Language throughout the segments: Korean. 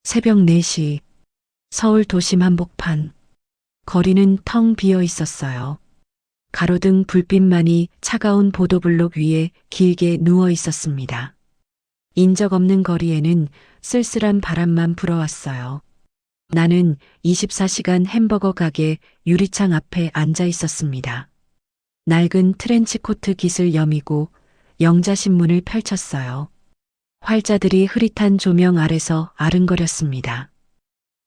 새벽 4시 서울 도심 한복판. 거리는 텅 비어 있었어요. 가로등 불빛만이 차가운 보도블록 위에 길게 누워 있었습니다. 인적 없는 거리에는 쓸쓸한 바람만 불어왔어요. 나는 24시간 햄버거 가게 유리창 앞에 앉아 있었습니다. 낡은 트렌치코트 깃을 여미고 영자신문을 펼쳤어요. 활자들이 흐릿한 조명 아래서 아른거렸습니다.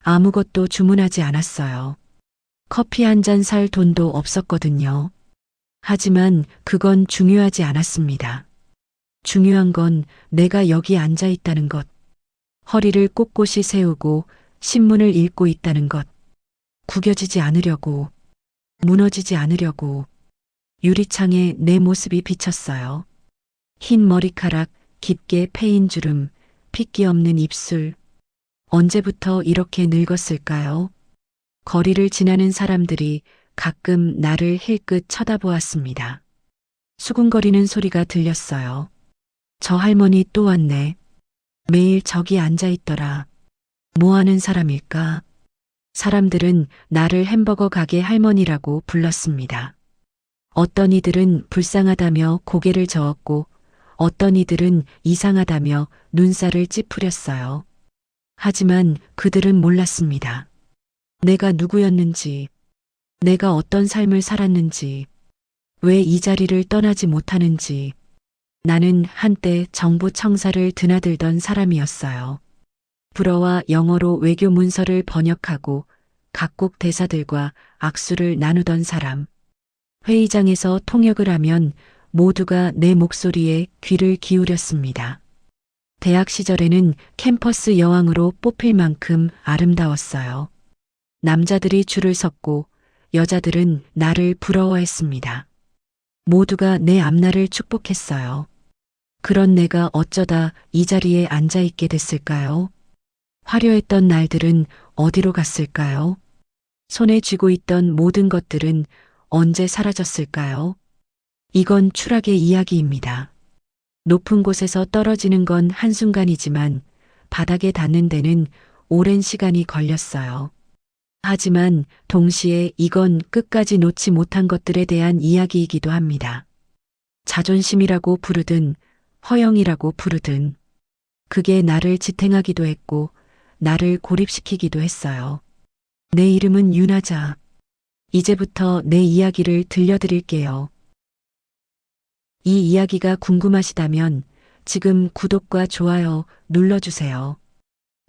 아무것도 주문하지 않았어요. 커피 한 잔 살 돈도 없었거든요. 하지만 그건 중요하지 않았습니다. 중요한 건 내가 여기 앉아 있다는 것. 허리를 꼿꼿이 세우고 신문을 읽고 있다는 것. 구겨지지 않으려고, 무너지지 않으려고. 유리창에 내 모습이 비쳤어요. 흰 머리카락, 깊게 패인 주름, 핏기 없는 입술. 언제부터 이렇게 늙었을까요? 거리를 지나는 사람들이 가끔 나를 힐끗 쳐다보았습니다. 수군거리는 소리가 들렸어요. 저 할머니 또 왔네. 매일 저기 앉아 있더라. 뭐 하는 사람일까? 사람들은 나를 햄버거 가게 할머니라고 불렀습니다. 어떤 이들은 불쌍하다며 고개를 저었고 어떤 이들은 이상하다며 눈살을 찌푸렸어요. 하지만 그들은 몰랐습니다. 내가 누구였는지, 내가 어떤 삶을 살았는지, 왜 이 자리를 떠나지 못하는지. 나는 한때 정부 청사를 드나들던 사람이었어요. 불어와 영어로 외교 문서를 번역하고 각국 대사들과 악수를 나누던 사람. 회의장에서 통역을 하면 모두가 내 목소리에 귀를 기울였습니다. 대학 시절에는 캠퍼스 여왕으로 뽑힐 만큼 아름다웠어요. 남자들이 줄을 섰고 여자들은 나를 부러워했습니다. 모두가 내 앞날을 축복했어요. 그런 내가 어쩌다 이 자리에 앉아 있게 됐을까요? 화려했던 날들은 어디로 갔을까요? 손에 쥐고 있던 모든 것들은 언제 사라졌을까요? 이건 추락의 이야기입니다. 높은 곳에서 떨어지는 건 한순간이지만 바닥에 닿는 데는 오랜 시간이 걸렸어요. 하지만 동시에 이건 끝까지 놓지 못한 것들에 대한 이야기이기도 합니다. 자존심이라고 부르든 허영이라고 부르든 그게 나를 지탱하기도 했고 나를 고립시키기도 했어요. 내 이름은 윤하자. 이제부터 내 이야기를 들려드릴게요. 이 이야기가 궁금하시다면 지금 구독과 좋아요 눌러주세요.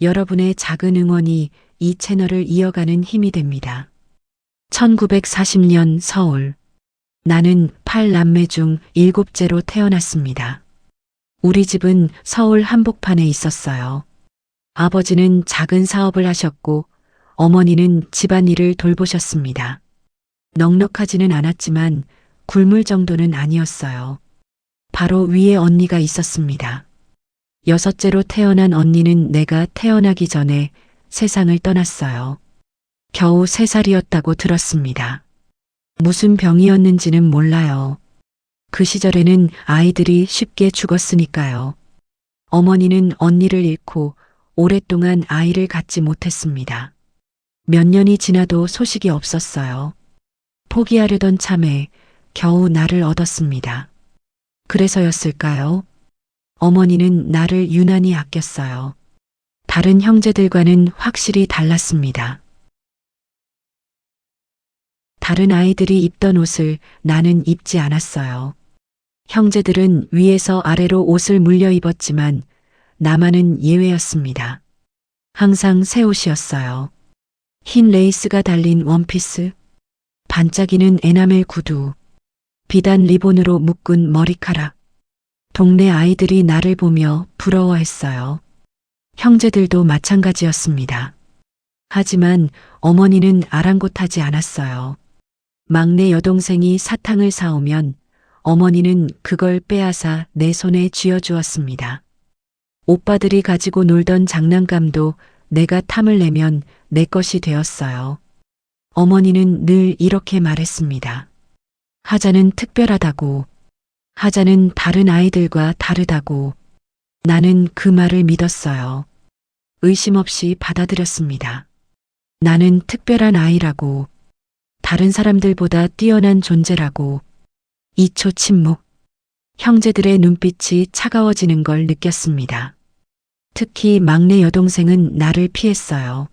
여러분의 작은 응원이 이 채널을 이어가는 힘이 됩니다. 1940년 서울. 나는 8남매 중 7째로 태어났습니다. 우리 집은 서울 한복판에 있었어요. 아버지는 작은 사업을 하셨고 어머니는 집안일을 돌보셨습니다. 넉넉하지는 않았지만 굶을 정도는 아니었어요. 바로 위에 언니가 있었습니다. 6째로 태어난 언니는 내가 태어나기 전에 세상을 떠났어요. 겨우 3살이었다고 들었습니다. 무슨 병이었는지는 몰라요. 그 시절에는 아이들이 쉽게 죽었으니까요. 어머니는 언니를 잃고 오랫동안 아이를 갖지 못했습니다. 몇 년이 지나도 소식이 없었어요. 포기하려던 참에 겨우 나를 얻었습니다. 그래서였을까요? 어머니는 나를 유난히 아꼈어요. 다른 형제들과는 확실히 달랐습니다. 다른 아이들이 입던 옷을 나는 입지 않았어요. 형제들은 위에서 아래로 옷을 물려 입었지만 나만은 예외였습니다. 항상 새 옷이었어요. 흰 레이스가 달린 원피스, 반짝이는 에나멜 구두, 비단 리본으로 묶은 머리카락. 동네 아이들이 나를 보며 부러워했어요. 형제들도 마찬가지였습니다. 하지만 어머니는 아랑곳하지 않았어요. 막내 여동생이 사탕을 사오면 어머니는 그걸 빼앗아 내 손에 쥐어주었습니다. 오빠들이 가지고 놀던 장난감도 내가 탐을 내면 내 것이 되었어요. 어머니는 늘 이렇게 말했습니다. 하자는 특별하다고. 하자는 다른 아이들과 다르다고. 나는 그 말을 믿었어요. 의심 없이 받아들였습니다. 나는 특별한 아이라고, 다른 사람들보다 뛰어난 존재라고. 2초 침묵. 형제들의 눈빛이 차가워지는 걸 느꼈습니다. 특히 막내 여동생은 나를 피했어요.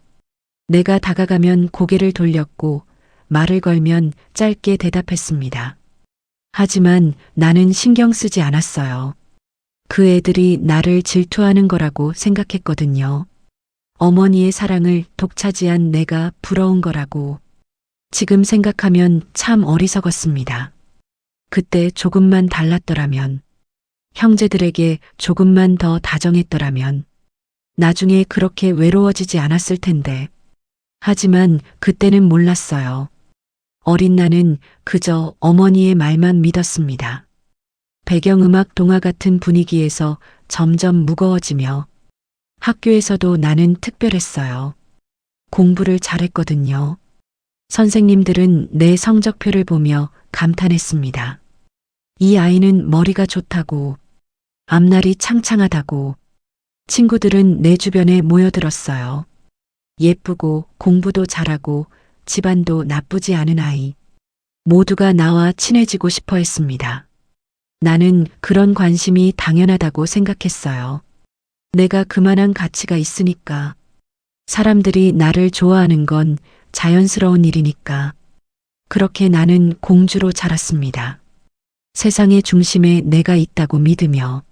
내가 다가가면 고개를 돌렸고 말을 걸면 짧게 대답했습니다. 하지만 나는 신경 쓰지 않았어요. 그 애들이 나를 질투하는 거라고 생각했거든요. 어머니의 사랑을 독차지한 내가 부러운 거라고. 지금 생각하면 참 어리석었습니다. 그때 조금만 달랐더라면, 형제들에게 조금만 더 다정했더라면, 나중에 그렇게 외로워지지 않았을 텐데. 하지만 그때는 몰랐어요. 어린 나는 그저 어머니의 말만 믿었습니다. 배경음악 동화 같은 분위기에서 점점 무거워지며 학교에서도 나는 특별했어요. 공부를 잘했거든요. 선생님들은 내 성적표를 보며 감탄했습니다. 이 아이는 머리가 좋다고, 앞날이 창창하다고. 친구들은 내 주변에 모여들었어요. 예쁘고 공부도 잘하고 집안도 나쁘지 않은 아이. 모두가 나와 친해지고 싶어 했습니다. 나는 그런 관심이 당연하다고 생각했어요. 내가 그만한 가치가 있으니까. 사람들이 나를 좋아하는 건 자연스러운 일이니까. 그렇게 나는 공주로 자랐습니다. 세상의 중심에 내가 있다고 믿으며.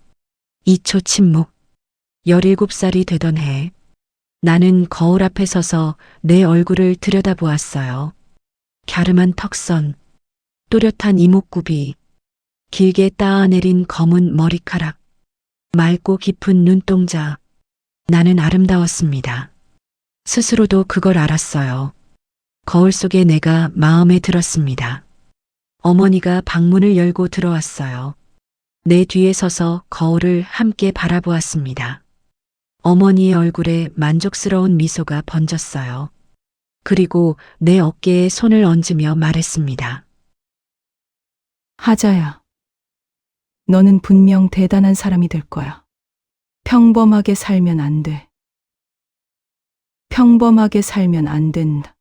2초 침묵. 17살이 되던 해, 나는 거울 앞에 서서 내 얼굴을 들여다보았어요. 갸름한 턱선, 또렷한 이목구비, 길게 따아내린 검은 머리카락, 맑고 깊은 눈동자. 나는 아름다웠습니다. 스스로도 그걸 알았어요. 거울 속에 내가 마음에 들었습니다. 어머니가 방문을 열고 들어왔어요. 내 뒤에 서서 거울을 함께 바라보았습니다. 어머니의 얼굴에 만족스러운 미소가 번졌어요. 그리고 내 어깨에 손을 얹으며 말했습니다. 하자야, 너는 분명 대단한 사람이 될 거야. 평범하게 살면 안 돼. 평범하게 살면 안 된다.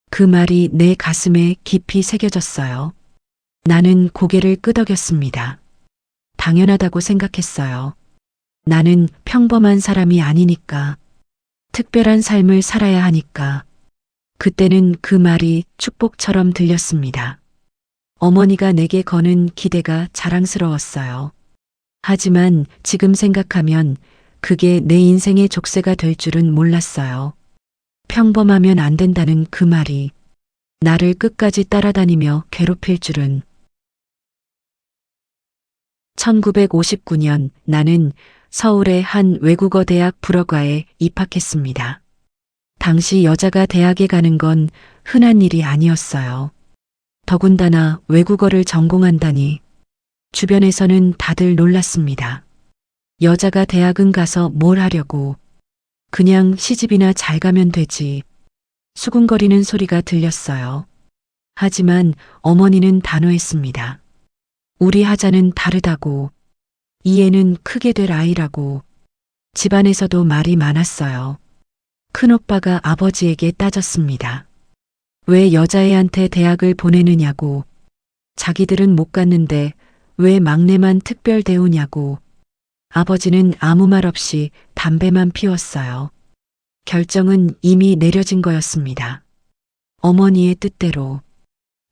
그 말이 내 가슴에 깊이 새겨졌어요. 나는 고개를 끄덕였습니다. 당연하다고 생각했어요. 나는 평범한 사람이 아니니까. 특별한 삶을 살아야 하니까. 그때는 그 말이 축복처럼 들렸습니다. 어머니가 내게 거는 기대가 자랑스러웠어요. 하지만 지금 생각하면 그게 내 인생의 족쇄가 될 줄은 몰랐어요. 평범하면 안 된다는 그 말이 나를 끝까지 따라다니며 괴롭힐 줄은. 1959년 나는 서울의 한 외국어 대학 불어과에 입학했습니다. 당시 여자가 대학에 가는 건 흔한 일이 아니었어요. 더군다나 외국어를 전공한다니. 주변에서는 다들 놀랐습니다. 여자가 대학은 가서 뭘 하려고. 그냥 시집이나 잘 가면 되지. 수군거리는 소리가 들렸어요. 하지만 어머니는 단호했습니다. 우리 하자는 다르다고. 이 애는 크게 될 아이라고. 집안에서도 말이 많았어요. 큰오빠가 아버지에게 따졌습니다. 왜 여자애한테 대학을 보내느냐고. 자기들은 못 갔는데 왜 막내만 특별 대우냐고. 아버지는 아무 말 없이 담배만 피웠어요. 결정은 이미 내려진 거였습니다. 어머니의 뜻대로.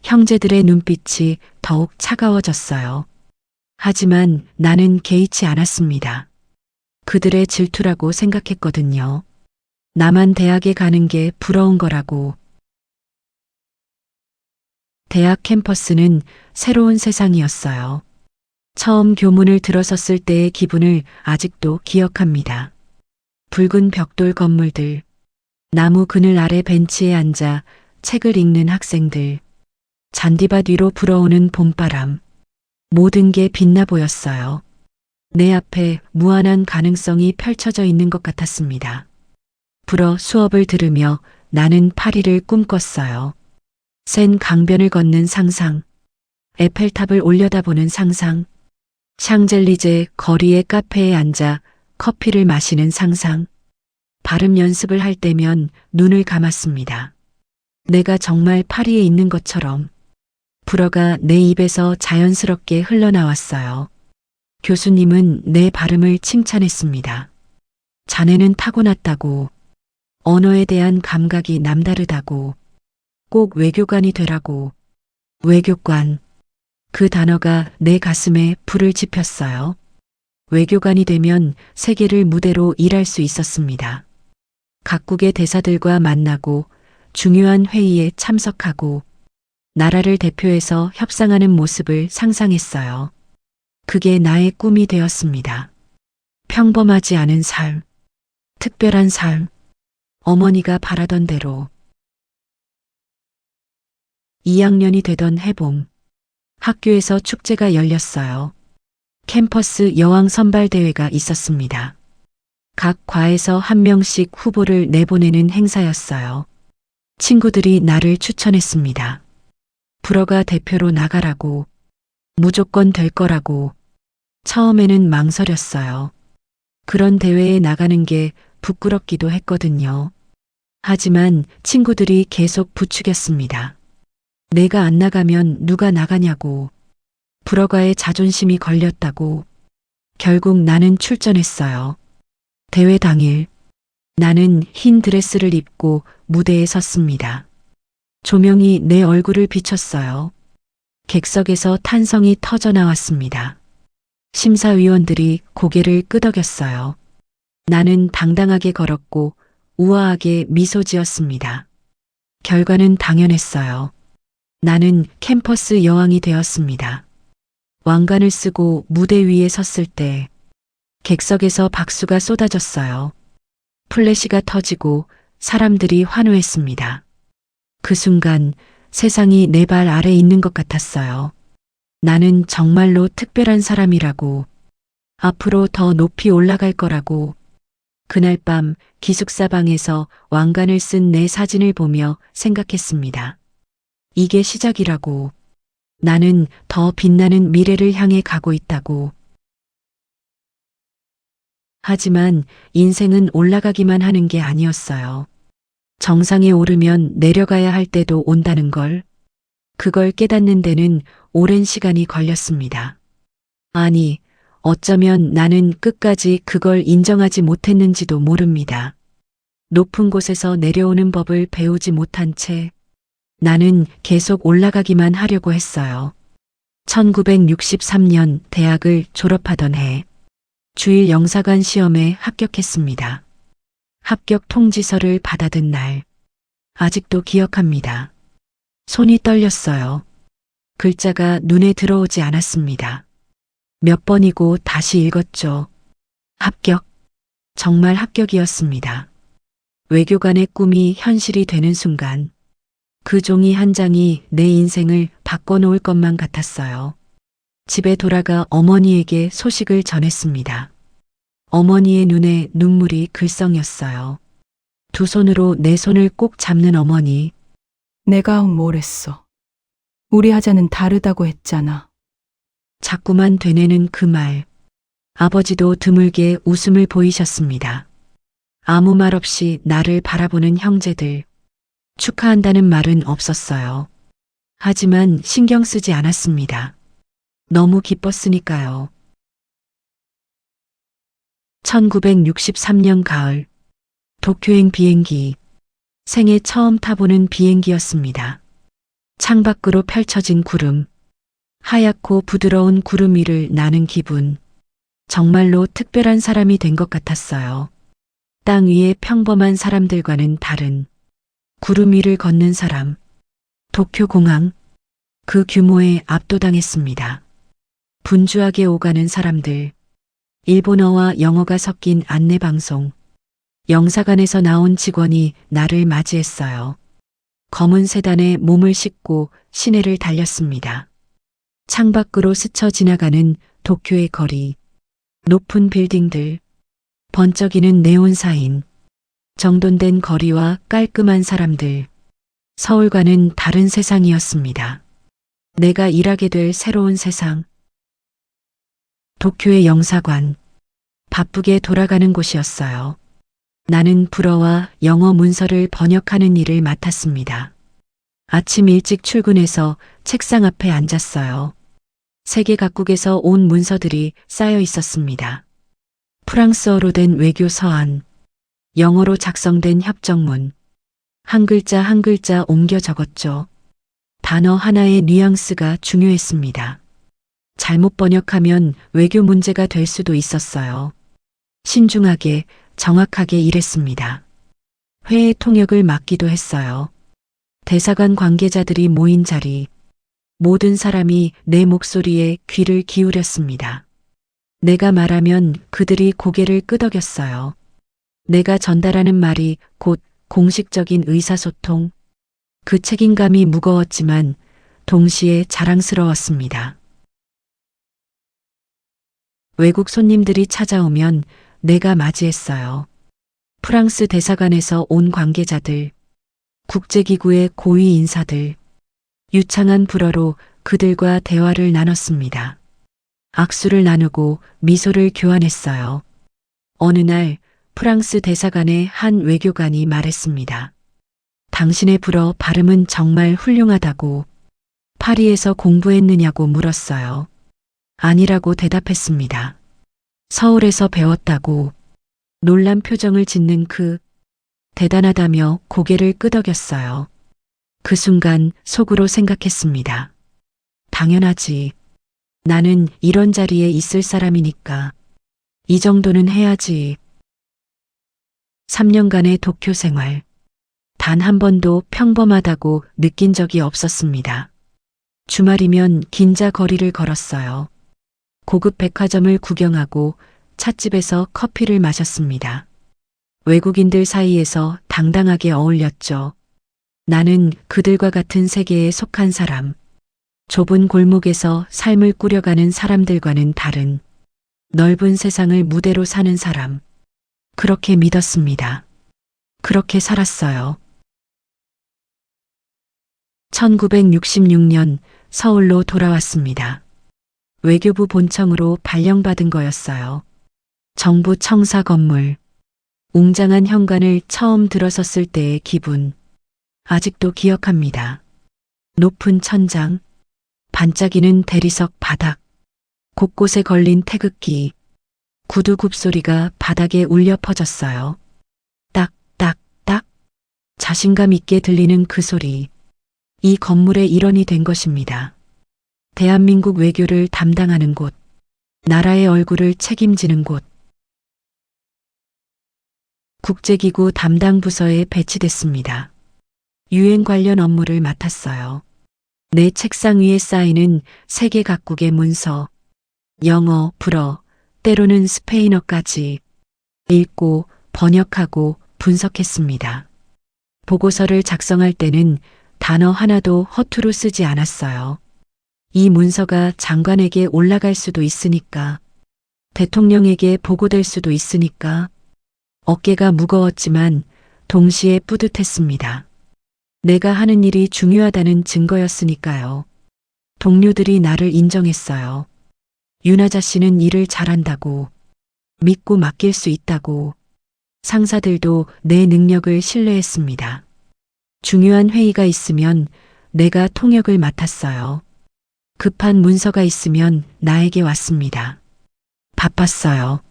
형제들의 눈빛이 더욱 차가워졌어요. 하지만 나는 개의치 않았습니다. 그들의 질투라고 생각했거든요. 나만 대학에 가는 게 부러운 거라고. 대학 캠퍼스는 새로운 세상이었어요. 처음 교문을 들어섰을 때의 기분을 아직도 기억합니다. 붉은 벽돌 건물들, 나무 그늘 아래 벤치에 앉아 책을 읽는 학생들, 잔디밭 위로 불어오는 봄바람, 모든 게 빛나 보였어요. 내 앞에 무한한 가능성이 펼쳐져 있는 것 같았습니다. 불어 수업을 들으며 나는 파리를 꿈꿨어요. 센 강변을 걷는 상상, 에펠탑을 올려다보는 상상, 샹젤리제 거리의 카페에 앉아 커피를 마시는 상상. 발음 연습을 할 때면 눈을 감았습니다. 내가 정말 파리에 있는 것처럼 불어가 내 입에서 자연스럽게 흘러나왔어요. 교수님은 내 발음을 칭찬했습니다. 자네는 타고났다고, 언어에 대한 감각이 남다르다고, 꼭 외교관이 되라고. 외교관. 그 단어가 내 가슴에 불을 지폈어요. 외교관이 되면 세계를 무대로 일할 수 있었습니다. 각국의 대사들과 만나고 중요한 회의에 참석하고 나라를 대표해서 협상하는 모습을 상상했어요. 그게 나의 꿈이 되었습니다. 평범하지 않은 삶, 특별한 삶, 어머니가 바라던 대로. 2학년이 되던 해봄, 학교에서 축제가 열렸어요. 캠퍼스 여왕 선발 대회가 있었습니다. 각 과에서 한 명씩 후보를 내보내는 행사였어요. 친구들이 나를 추천했습니다. 불어가 대표로 나가라고, 무조건 될 거라고. 처음에는 망설였어요. 그런 대회에 나가는 게 부끄럽기도 했거든요. 하지만 친구들이 계속 부추겼습니다. 내가 안 나가면 누가 나가냐고. 불어가의 자존심이 걸렸다고. 결국 나는 출전했어요. 대회 당일, 나는 흰 드레스를 입고 무대에 섰습니다. 조명이 내 얼굴을 비췄어요. 객석에서 탄성이 터져 나왔습니다. 심사위원들이 고개를 끄덕였어요. 나는 당당하게 걸었고 우아하게 미소 지었습니다. 결과는 당연했어요. 나는 캠퍼스 여왕이 되었습니다. 왕관을 쓰고 무대 위에 섰을 때 객석에서 박수가 쏟아졌어요. 플래시가 터지고 사람들이 환호했습니다. 그 순간 세상이 내 발 아래 있는 것 같았어요. 나는 정말로 특별한 사람이라고, 앞으로 더 높이 올라갈 거라고. 그날 밤 기숙사방에서 왕관을 쓴 내 사진을 보며 생각했습니다. 이게 시작이라고. 나는 더 빛나는 미래를 향해 가고 있다고. 하지만 인생은 올라가기만 하는 게 아니었어요. 정상에 오르면 내려가야 할 때도 온다는 걸. 그걸 깨닫는 데는 오랜 시간이 걸렸습니다. 아니, 어쩌면 나는 끝까지 그걸 인정하지 못했는지도 모릅니다. 높은 곳에서 내려오는 법을 배우지 못한 채 나는 계속 올라가기만 하려고 했어요. 1963년 대학을 졸업하던 해, 주일 영사관 시험에 합격했습니다. 합격 통지서를 받아든 날, 아직도 기억합니다. 손이 떨렸어요. 글자가 눈에 들어오지 않았습니다. 몇 번이고 다시 읽었죠. 합격. 정말 합격이었습니다. 외교관의 꿈이 현실이 되는 순간, 그 종이 한 장이 내 인생을 바꿔놓을 것만 같았어요. 집에 돌아가 어머니에게 소식을 전했습니다. 어머니의 눈에 눈물이 글썽였어요. 두 손으로 내 손을 꼭 잡는 어머니. 내가 뭘 했어? 우리 하자는 다르다고 했잖아. 자꾸만 되뇌는 그 말. 아버지도 드물게 웃음을 보이셨습니다. 아무 말 없이 나를 바라보는 형제들. 축하한다는 말은 없었어요. 하지만 신경 쓰지 않았습니다. 너무 기뻤으니까요. 1963년 가을, 도쿄행 비행기. 생애 처음 타보는 비행기였습니다. 창밖으로 펼쳐진 구름, 하얗고 부드러운 구름 위를 나는 기분. 정말로 특별한 사람이 된 것 같았어요. 땅 위의 평범한 사람들과는 다른 구름 위를 걷는 사람. 도쿄공항. 그 규모에 압도당했습니다. 분주하게 오가는 사람들. 일본어와 영어가 섞인 안내방송. 영사관에서 나온 직원이 나를 맞이했어요. 검은 세단에 몸을 싣고 시내를 달렸습니다. 창밖으로 스쳐 지나가는 도쿄의 거리. 높은 빌딩들. 번쩍이는 네온 사인. 정돈된 거리와 깔끔한 사람들. 서울과는 다른 세상이었습니다. 내가 일하게 될 새로운 세상. 도쿄의 영사관. 바쁘게 돌아가는 곳이었어요. 나는 불어와 영어 문서를 번역하는 일을 맡았습니다. 아침 일찍 출근해서 책상 앞에 앉았어요. 세계 각국에서 온 문서들이 쌓여 있었습니다. 프랑스어로 된 외교 서한, 영어로 작성된 협정문, 한 글자 한 글자 옮겨 적었죠. 단어 하나의 뉘앙스가 중요했습니다. 잘못 번역하면 외교 문제가 될 수도 있었어요. 신중하게, 정확하게 일했습니다. 회의 통역을 맡기도 했어요. 대사관 관계자들이 모인 자리, 모든 사람이 내 목소리에 귀를 기울였습니다. 내가 말하면 그들이 고개를 끄덕였어요. 내가 전달하는 말이 곧 공식적인 의사소통. 그 책임감이 무거웠지만 동시에 자랑스러웠습니다. 외국 손님들이 찾아오면 내가 맞이했어요. 프랑스 대사관에서 온 관계자들, 국제기구의 고위 인사들, 유창한 불어로 그들과 대화를 나눴습니다. 악수를 나누고 미소를 교환했어요. 어느 날 프랑스 대사관의 한 외교관이 말했습니다. 당신의 불어 발음은 정말 훌륭하다고. 파리에서 공부했느냐고 물었어요. 아니라고 대답했습니다. 서울에서 배웠다고. 놀란 표정을 짓는 대단하다며 고개를 끄덕였어요. 그 순간 속으로 생각했습니다. 당연하지. 나는 이런 자리에 있을 사람이니까. 이 정도는 해야지. 3년간의 도쿄 생활. 단 한 번도 평범하다고 느낀 적이 없었습니다. 주말이면 긴자 거리를 걸었어요. 고급 백화점을 구경하고 찻집에서 커피를 마셨습니다. 외국인들 사이에서 당당하게 어울렸죠. 나는 그들과 같은 세계에 속한 사람. 좁은 골목에서 삶을 꾸려가는 사람들과는 다른 넓은 세상을 무대로 사는 사람. 그렇게 믿었습니다. 그렇게 살았어요. 1966년 서울로 돌아왔습니다. 외교부 본청으로 발령받은 거였어요. 정부 청사 건물. 웅장한 현관을 처음 들어섰을 때의 기분. 아직도 기억합니다. 높은 천장, 반짝이는 대리석 바닥, 곳곳에 걸린 태극기, 구두 굽소리가 바닥에 울려 퍼졌어요. 딱, 딱, 딱. 자신감 있게 들리는 그 소리. 이 건물의 일원이 된 것입니다. 대한민국 외교를 담당하는 곳, 나라의 얼굴을 책임지는 곳. 국제기구 담당 부서에 배치됐습니다. 유엔 관련 업무를 맡았어요. 내 책상 위에 쌓이는 세계 각국의 문서, 영어, 불어, 때로는 스페인어까지 읽고 번역하고 분석했습니다. 보고서를 작성할 때는 단어 하나도 허투루 쓰지 않았어요. 이 문서가 장관에게 올라갈 수도 있으니까, 대통령에게 보고될 수도 있으니까. 어깨가 무거웠지만 동시에 뿌듯했습니다. 내가 하는 일이 중요하다는 증거였으니까요. 동료들이 나를 인정했어요. 윤아자 씨는 일을 잘한다고, 믿고 맡길 수 있다고. 상사들도 내 능력을 신뢰했습니다. 중요한 회의가 있으면 내가 통역을 맡았어요. 급한 문서가 있으면 나에게 왔습니다. 바빴어요.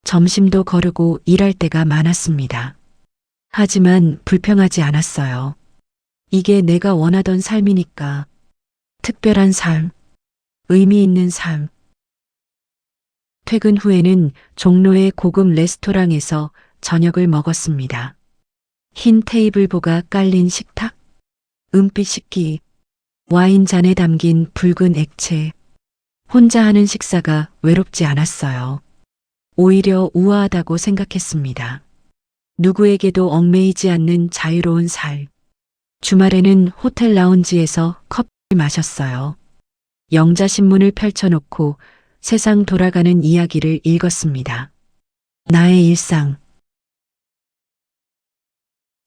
점심도 거르고 일할 때가 많았습니다. 하지만 불평하지 않았어요. 이게 내가 원하던 삶이니까. 특별한 삶, 의미 있는 삶. 퇴근 후에는 종로의 고급 레스토랑에서 저녁을 먹었습니다. 흰 테이블보가 깔린 식탁, 은빛 식기, 와인잔에 담긴 붉은 액체. 혼자 하는 식사가 외롭지 않았어요. 오히려 우아하다고 생각했습니다. 누구에게도 얽매이지 않는 자유로운 삶. 주말에는 호텔 라운지에서 커피를 마셨어요. 영자신문을 펼쳐놓고 세상 돌아가는 이야기를 읽었습니다. 나의 일상.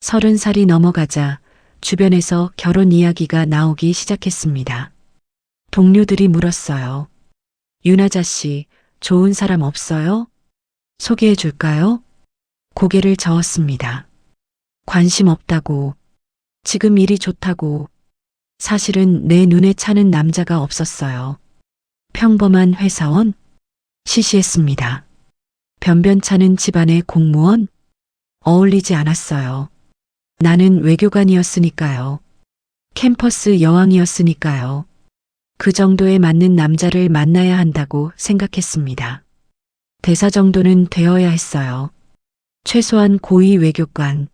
30살이 넘어가자 주변에서 결혼 이야기가 나오기 시작했습니다. 동료들이 물었어요. 윤아자 씨, 좋은 사람 없어요? 소개해 줄까요? 고개를 저었습니다. 관심 없다고, 지금 일이 좋다고, 사실은 내 눈에 차는 남자가 없었어요. 평범한 회사원? 시시했습니다. 변변찮은 집안의 공무원? 어울리지 않았어요. 나는 외교관이었으니까요. 캠퍼스 여왕이었으니까요. 그 정도에 맞는 남자를 만나야 한다고 생각했습니다. 대사 정도는 되어야 했어요. 최소한 고위 외교관,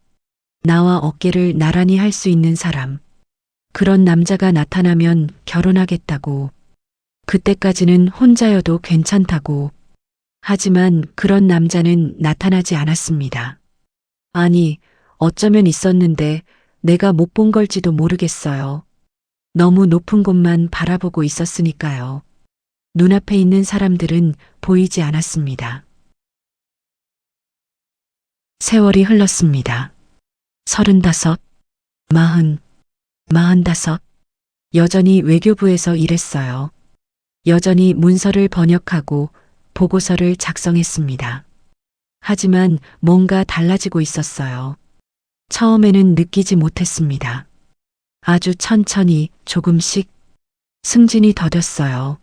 나와 어깨를 나란히 할 수 있는 사람. 그런 남자가 나타나면 결혼하겠다고. 그때까지는 혼자여도 괜찮다고. 하지만 그런 남자는 나타나지 않았습니다. 아니, 어쩌면 있었는데 내가 못 본 걸지도 모르겠어요. 너무 높은 곳만 바라보고 있었으니까요. 눈앞에 있는 사람들은 보이지 않았습니다. 세월이 흘렀습니다. 35, 40, 45. 여전히 외교부에서 일했어요. 여전히 문서를 번역하고 보고서를 작성했습니다. 하지만 뭔가 달라지고 있었어요. 처음에는 느끼지 못했습니다. 아주 천천히 조금씩 승진이 더뎠어요.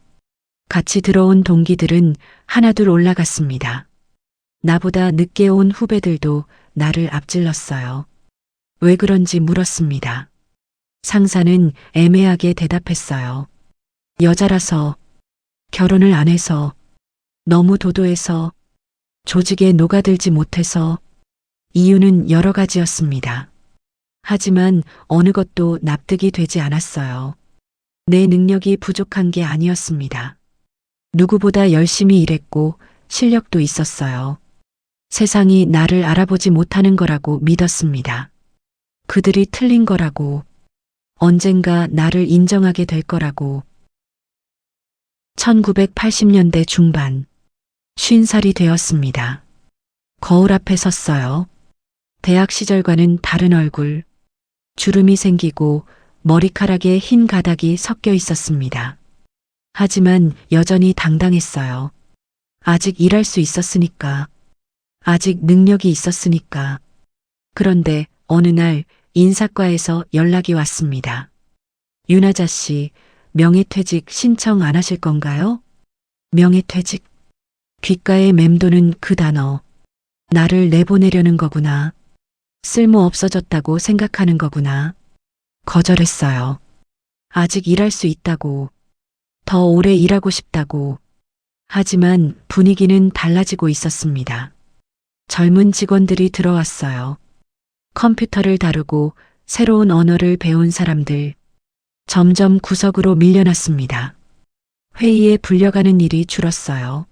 같이 들어온 동기들은 하나둘 올라갔습니다. 나보다 늦게 온 후배들도 나를 앞질렀어요. 왜 그런지 물었습니다. 상사는 애매하게 대답했어요. 여자라서, 결혼을 안 해서, 너무 도도해서, 조직에 녹아들지 못해서, 이유는 여러 가지였습니다. 하지만 어느 것도 납득이 되지 않았어요. 내 능력이 부족한 게 아니었습니다. 누구보다 열심히 일했고 실력도 있었어요. 세상이 나를 알아보지 못하는 거라고 믿었습니다. 그들이 틀린 거라고, 언젠가 나를 인정하게 될 거라고. 1980년대 중반, 50살이 되었습니다. 거울 앞에 섰어요. 대학 시절과는 다른 얼굴, 주름이 생기고 머리카락에 흰 가닥이 섞여 있었습니다. 하지만 여전히 당당했어요. 아직 일할 수 있었으니까. 아직 능력이 있었으니까. 그런데 어느 날 인사과에서 연락이 왔습니다. 윤아자 씨, 명예퇴직 신청 안 하실 건가요? 명예퇴직. 귓가에 맴도는 그 단어. 나를 내보내려는 거구나. 쓸모 없어졌다고 생각하는 거구나. 거절했어요. 아직 일할 수 있다고. 더 오래 일하고 싶다고. 하지만 분위기는 달라지고 있었습니다. 젊은 직원들이 들어왔어요. 컴퓨터를 다루고 새로운 언어를 배운 사람들. 점점 구석으로 밀려났습니다. 회의에 불려가는 일이 줄었어요.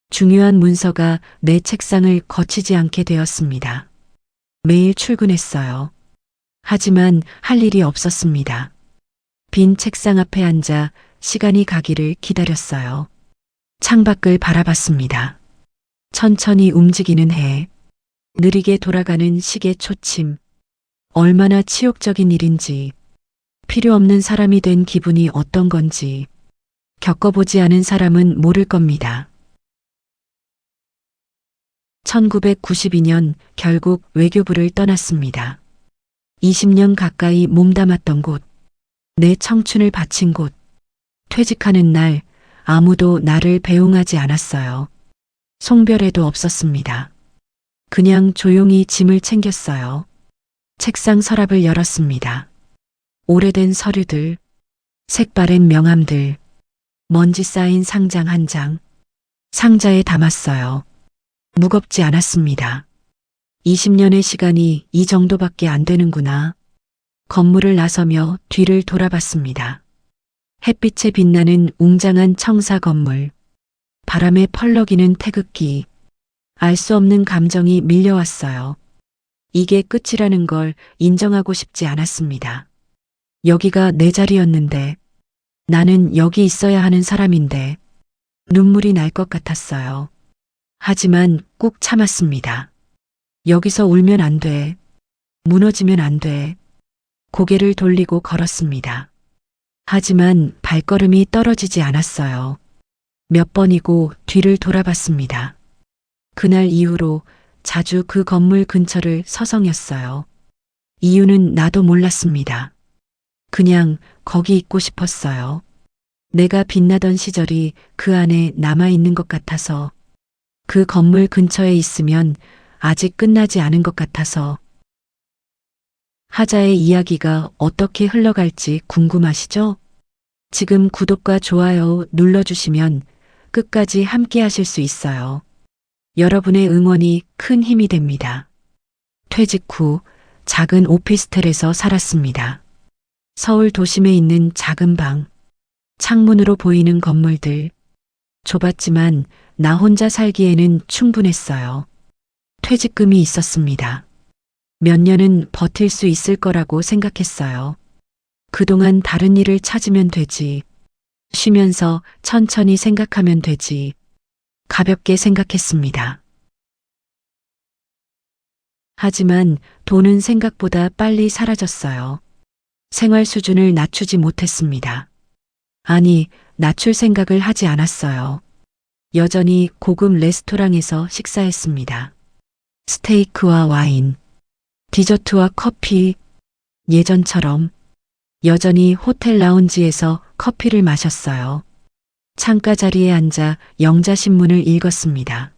중요한 문서가 내 책상을 거치지 않게 되었습니다. 매일 출근했어요. 하지만 할 일이 없었습니다. 빈 책상 앞에 앉아 시간이 가기를 기다렸어요. 창밖을 바라봤습니다. 천천히 움직이는 해, 느리게 돌아가는 시계 초침, 얼마나 치욕적인 일인지, 필요 없는 사람이 된 기분이 어떤 건지, 겪어보지 않은 사람은 모를 겁니다. 1992년 결국 외교부를 떠났습니다. 20년 가까이 몸담았던 곳, 내 청춘을 바친 곳, 퇴직하는 날 아무도 나를 배웅하지 않았어요. 송별회도 없었습니다. 그냥 조용히 짐을 챙겼어요. 책상 서랍을 열었습니다. 오래된 서류들, 색바랜 명함들, 먼지 쌓인 상장 한 장, 상자에 담았어요. 무겁지 않았습니다. 20년의 시간이 이 정도밖에 안 되는구나. 건물을 나서며 뒤를 돌아봤습니다. 햇빛에 빛나는 웅장한 청사 건물, 바람에 펄럭이는 태극기, 알 수 없는 감정이 밀려왔어요. 이게 끝이라는 걸 인정하고 싶지 않았습니다. 여기가 내 자리였는데, 나는 여기 있어야 하는 사람인데, 눈물이 날 것 같았어요. 하지만 꾹 참았습니다. 여기서 울면 안 돼. 무너지면 안 돼. 고개를 돌리고 걸었습니다. 하지만 발걸음이 떨어지지 않았어요. 몇 번이고 뒤를 돌아봤습니다. 그날 이후로 자주 그 건물 근처를 서성였어요. 이유는 나도 몰랐습니다. 그냥 거기 있고 싶었어요. 내가 빛나던 시절이 그 안에 남아있는 것 같아서, 그 건물 근처에 있으면 아직 끝나지 않은 것 같아서. 하자의 이야기가 어떻게 흘러갈지 궁금하시죠? 지금 구독과 좋아요 눌러주시면 끝까지 함께 하실 수 있어요. 여러분의 응원이 큰 힘이 됩니다. 퇴직 후 작은 오피스텔에서 살았습니다. 서울 도심에 있는 작은 방, 창문으로 보이는 건물들. 좁았지만 나 혼자 살기에는 충분했어요. 퇴직금이 있었습니다. 몇 년은 버틸 수 있을 거라고 생각했어요. 그동안 다른 일을 찾으면 되지. 쉬면서 천천히 생각하면 되지. 가볍게 생각했습니다. 하지만 돈은 생각보다 빨리 사라졌어요. 생활 수준을 낮추지 못했습니다. 아니, 낮출 생각을 하지 않았어요. 여전히 고급 레스토랑에서 식사했습니다. 스테이크와 와인, 디저트와 커피, 예전처럼 여전히 호텔 라운지에서 커피를 마셨어요. 창가 자리에 앉아 영자신문을 읽었습니다.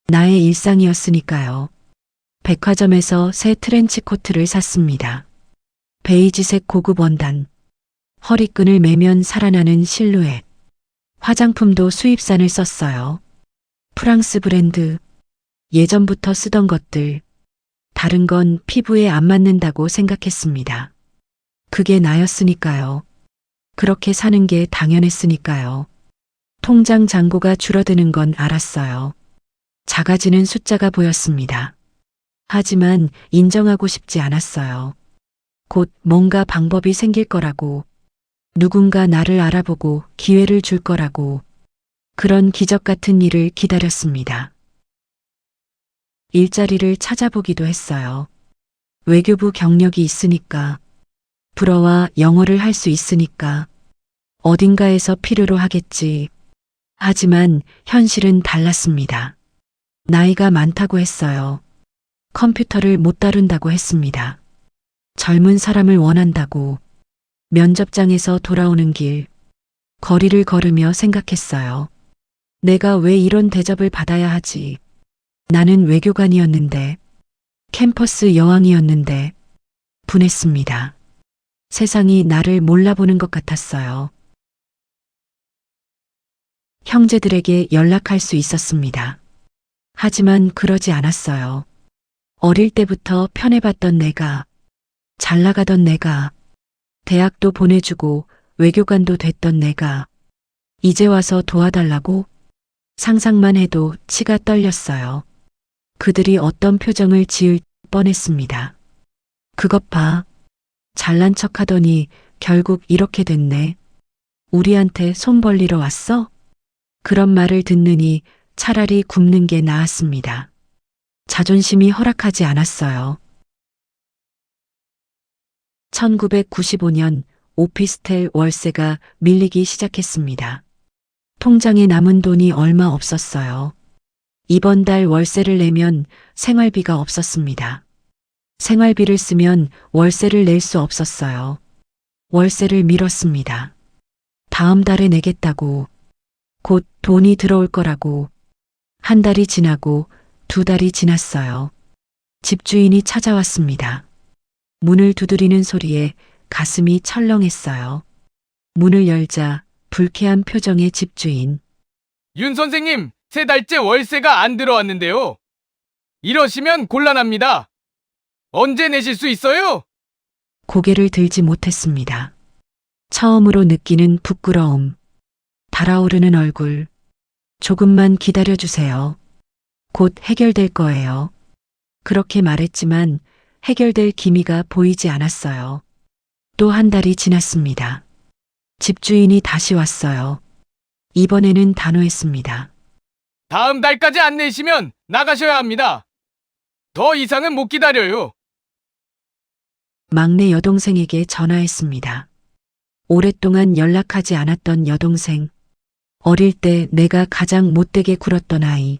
나의 일상이었으니까요. 백화점에서 새 트렌치 코트를 샀습니다. 베이지색 고급 원단, 허리끈을 매면 살아나는 실루엣. 화장품도 수입산을 썼어요. 프랑스 브랜드, 예전부터 쓰던 것들. 다른 건 피부에 안 맞는다고 생각했습니다. 그게 나였으니까요. 그렇게 사는 게 당연했으니까요. 통장 잔고가 줄어드는 건 알았어요. 작아지는 숫자가 보였습니다. 하지만 인정하고 싶지 않았어요. 곧 뭔가 방법이 생길 거라고, 누군가 나를 알아보고 기회를 줄 거라고, 그런 기적 같은 일을 기다렸습니다. 일자리를 찾아보기도 했어요. 외교부 경력이 있으니까, 불어와 영어를 할 수 있으니까, 어딘가에서 필요로 하겠지. 하지만 현실은 달랐습니다. 나이가 많다고 했어요. 컴퓨터를 못 다룬다고 했습니다. 젊은 사람을 원한다고. 면접장에서 돌아오는 길, 거리를 걸으며 생각했어요. 내가 왜 이런 대접을 받아야 하지? 나는 외교관이었는데, 캠퍼스 여왕이었는데, 분했습니다. 세상이 나를 몰라보는 것 같았어요. 형제들에게 연락할 수 있었습니다. 하지만 그러지 않았어요. 어릴 때부터 편해봤던 내가, 잘 나가던 내가, 대학도 보내주고 외교관도 됐던 내가, 이제 와서 도와달라고? 상상만 해도 치가 떨렸어요. 그들이 어떤 표정을 지을 뻔했습니다. 그것 봐. 잘난 척 하더니 결국 이렇게 됐네. 우리한테 손 벌리러 왔어? 그런 말을 듣느니 차라리 굶는 게 나았습니다. 자존심이 허락하지 않았어요. 1995년 오피스텔 월세가 밀리기 시작했습니다. 통장에 남은 돈이 얼마 없었어요. 이번 달 월세를 내면 생활비가 없었습니다. 생활비를 쓰면 월세를 낼 수 없었어요. 월세를 미뤘습니다. 다음 달에 내겠다고, 곧 돈이 들어올 거라고. 한 달이 지나고 두 달이 지났어요. 집주인이 찾아왔습니다. 문을 두드리는 소리에 가슴이 철렁했어요. 문을 열자 불쾌한 표정의 집주인. 윤 선생님, 세 달째 월세가 안 들어왔는데요. 이러시면 곤란합니다. 언제 내실 수 있어요? 고개를 들지 못했습니다. 처음으로 느끼는 부끄러움, 달아오르는 얼굴. 조금만 기다려주세요. 곧 해결될 거예요. 그렇게 말했지만 해결될 기미가 보이지 않았어요. 또 한 달이 지났습니다. 집주인이 다시 왔어요. 이번에는 단호했습니다. 다음 달까지 안 내시면 나가셔야 합니다. 더 이상은 못 기다려요. 막내 여동생에게 전화했습니다. 오랫동안 연락하지 않았던 여동생. 어릴 때 내가 가장 못되게 굴었던 아이.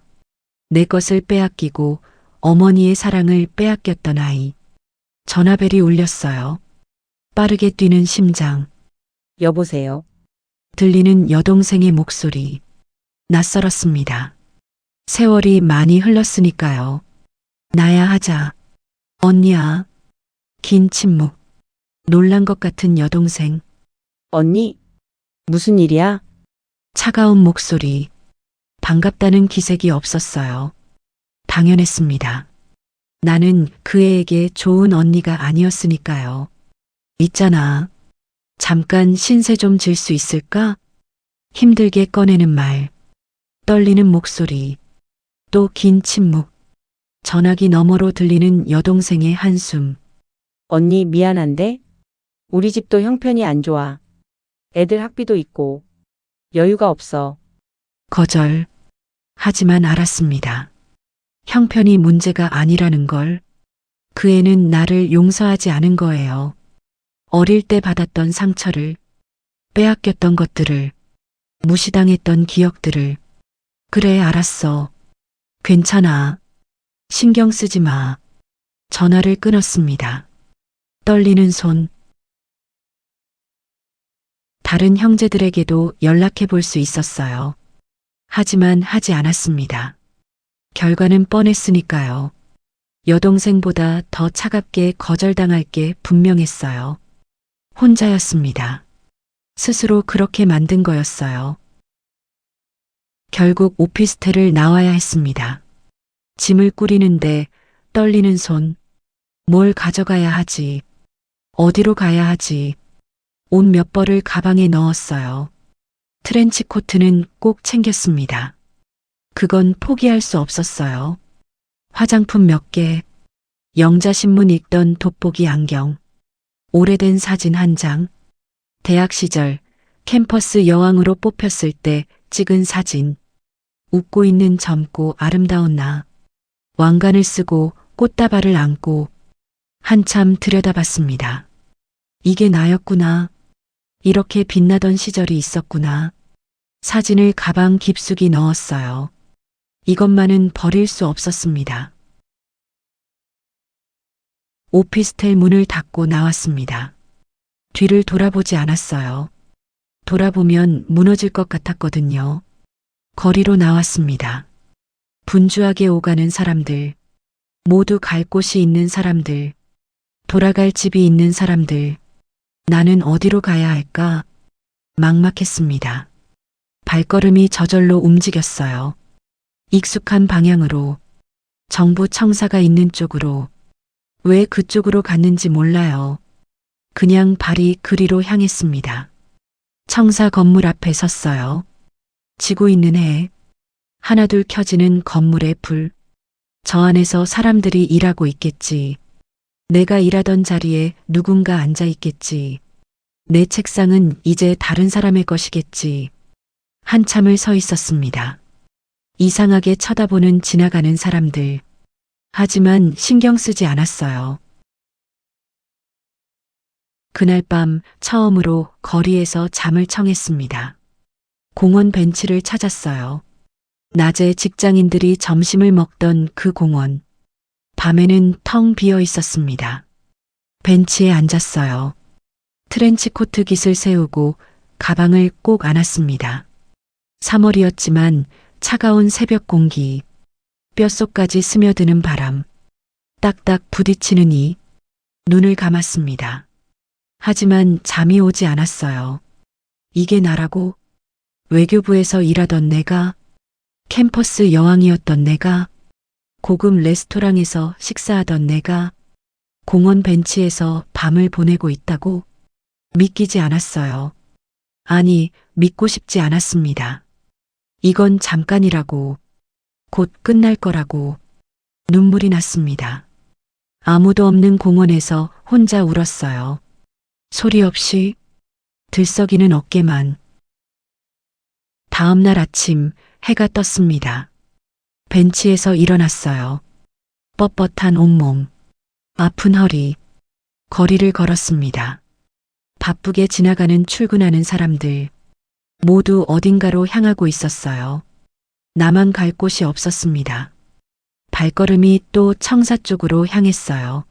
내 것을 빼앗기고 어머니의 사랑을 빼앗겼던 아이. 전화벨이 울렸어요. 빠르게 뛰는 심장, 여보세요. 들리는 여동생의 목소리. 낯설었습니다. 세월이 많이 흘렀으니까요. 나야 하자. 언니야. 긴 침묵. 놀란 것 같은 여동생. 언니? 무슨 일이야? 차가운 목소리. 반갑다는 기색이 없었어요. 당연했습니다. 나는 그 애에게 좋은 언니가 아니었으니까요. 있잖아. 잠깐 신세 좀 질 수 있을까? 힘들게 꺼내는 말. 떨리는 목소리. 또 긴 침묵. 전화기 너머로 들리는 여동생의 한숨. 언니 미안한데? 우리 집도 형편이 안 좋아. 애들 학비도 있고. 여유가 없어. 거절. 하지만 알았습니다. 형편이 문제가 아니라는 걸. 그 애는 나를 용서하지 않은 거예요. 어릴 때 받았던 상처를, 빼앗겼던 것들을, 무시당했던 기억들을. 그래, 알았어. 괜찮아. 신경 쓰지 마. 전화를 끊었습니다. 떨리는 손. 다른 형제들에게도 연락해 볼 수 있었어요. 하지만 하지 않았습니다. 결과는 뻔했으니까요. 여동생보다 더 차갑게 거절당할 게 분명했어요. 혼자였습니다. 스스로 그렇게 만든 거였어요. 결국 오피스텔을 나와야 했습니다. 짐을 꾸리는데 떨리는 손. 뭘 가져가야 하지? 어디로 가야 하지? 옷 몇 벌을 가방에 넣었어요. 트렌치 코트는 꼭 챙겼습니다. 그건 포기할 수 없었어요. 화장품 몇 개, 영자신문 읽던 돋보기 안경, 오래된 사진 한 장, 대학 시절 캠퍼스 여왕으로 뽑혔을 때 찍은 사진, 웃고 있는 젊고 아름다운 나, 왕관을 쓰고 꽃다발을 안고 한참 들여다봤습니다. 이게 나였구나. 이렇게 빛나던 시절이 있었구나. 사진을 가방 깊숙이 넣었어요. 이것만은 버릴 수 없었습니다. 오피스텔 문을 닫고 나왔습니다. 뒤를 돌아보지 않았어요. 돌아보면 무너질 것 같았거든요. 거리로 나왔습니다. 분주하게 오가는 사람들, 모두 갈 곳이 있는 사람들, 돌아갈 집이 있는 사람들. 나는 어디로 가야 할까? 막막했습니다. 발걸음이 저절로 움직였어요. 익숙한 방향으로, 정부 청사가 있는 쪽으로. 왜 그쪽으로 갔는지 몰라요. 그냥 발이 그리로 향했습니다. 청사 건물 앞에 섰어요. 지고 있는 해, 하나둘 켜지는 건물의 불. 저 안에서 사람들이 일하고 있겠지. 내가 일하던 자리에 누군가 앉아 있겠지. 내 책상은 이제 다른 사람의 것이겠지. 한참을 서 있었습니다. 이상하게 쳐다보는 지나가는 사람들. 하지만 신경 쓰지 않았어요. 그날 밤 처음으로 거리에서 잠을 청했습니다. 공원 벤치를 찾았어요. 낮에 직장인들이 점심을 먹던 그 공원. 밤에는 텅 비어 있었습니다. 벤치에 앉았어요. 트렌치 코트 깃을 세우고 가방을 꼭 안았습니다. 3월이었지만 차가운 새벽 공기, 뼛속까지 스며드는 바람, 딱딱 부딪히는 이, 눈을 감았습니다. 하지만 잠이 오지 않았어요. 이게 나라고? 외교부에서 일하던 내가, 캠퍼스 여왕이었던 내가, 고급 레스토랑에서 식사하던 내가, 공원 벤치에서 밤을 보내고 있다고? 믿기지 않았어요. 아니, 믿고 싶지 않았습니다. 이건 잠깐이라고, 곧 끝날 거라고. 눈물이 났습니다. 아무도 없는 공원에서 혼자 울었어요. 소리 없이, 들썩이는 어깨만. 다음 날 아침 해가 떴습니다. 벤치에서 일어났어요. 뻣뻣한 온몸, 아픈 허리, 거리를 걸었습니다. 바쁘게 지나가는 출근하는 사람들, 모두 어딘가로 향하고 있었어요. 나만 갈 곳이 없었습니다. 발걸음이 또 청사 쪽으로 향했어요.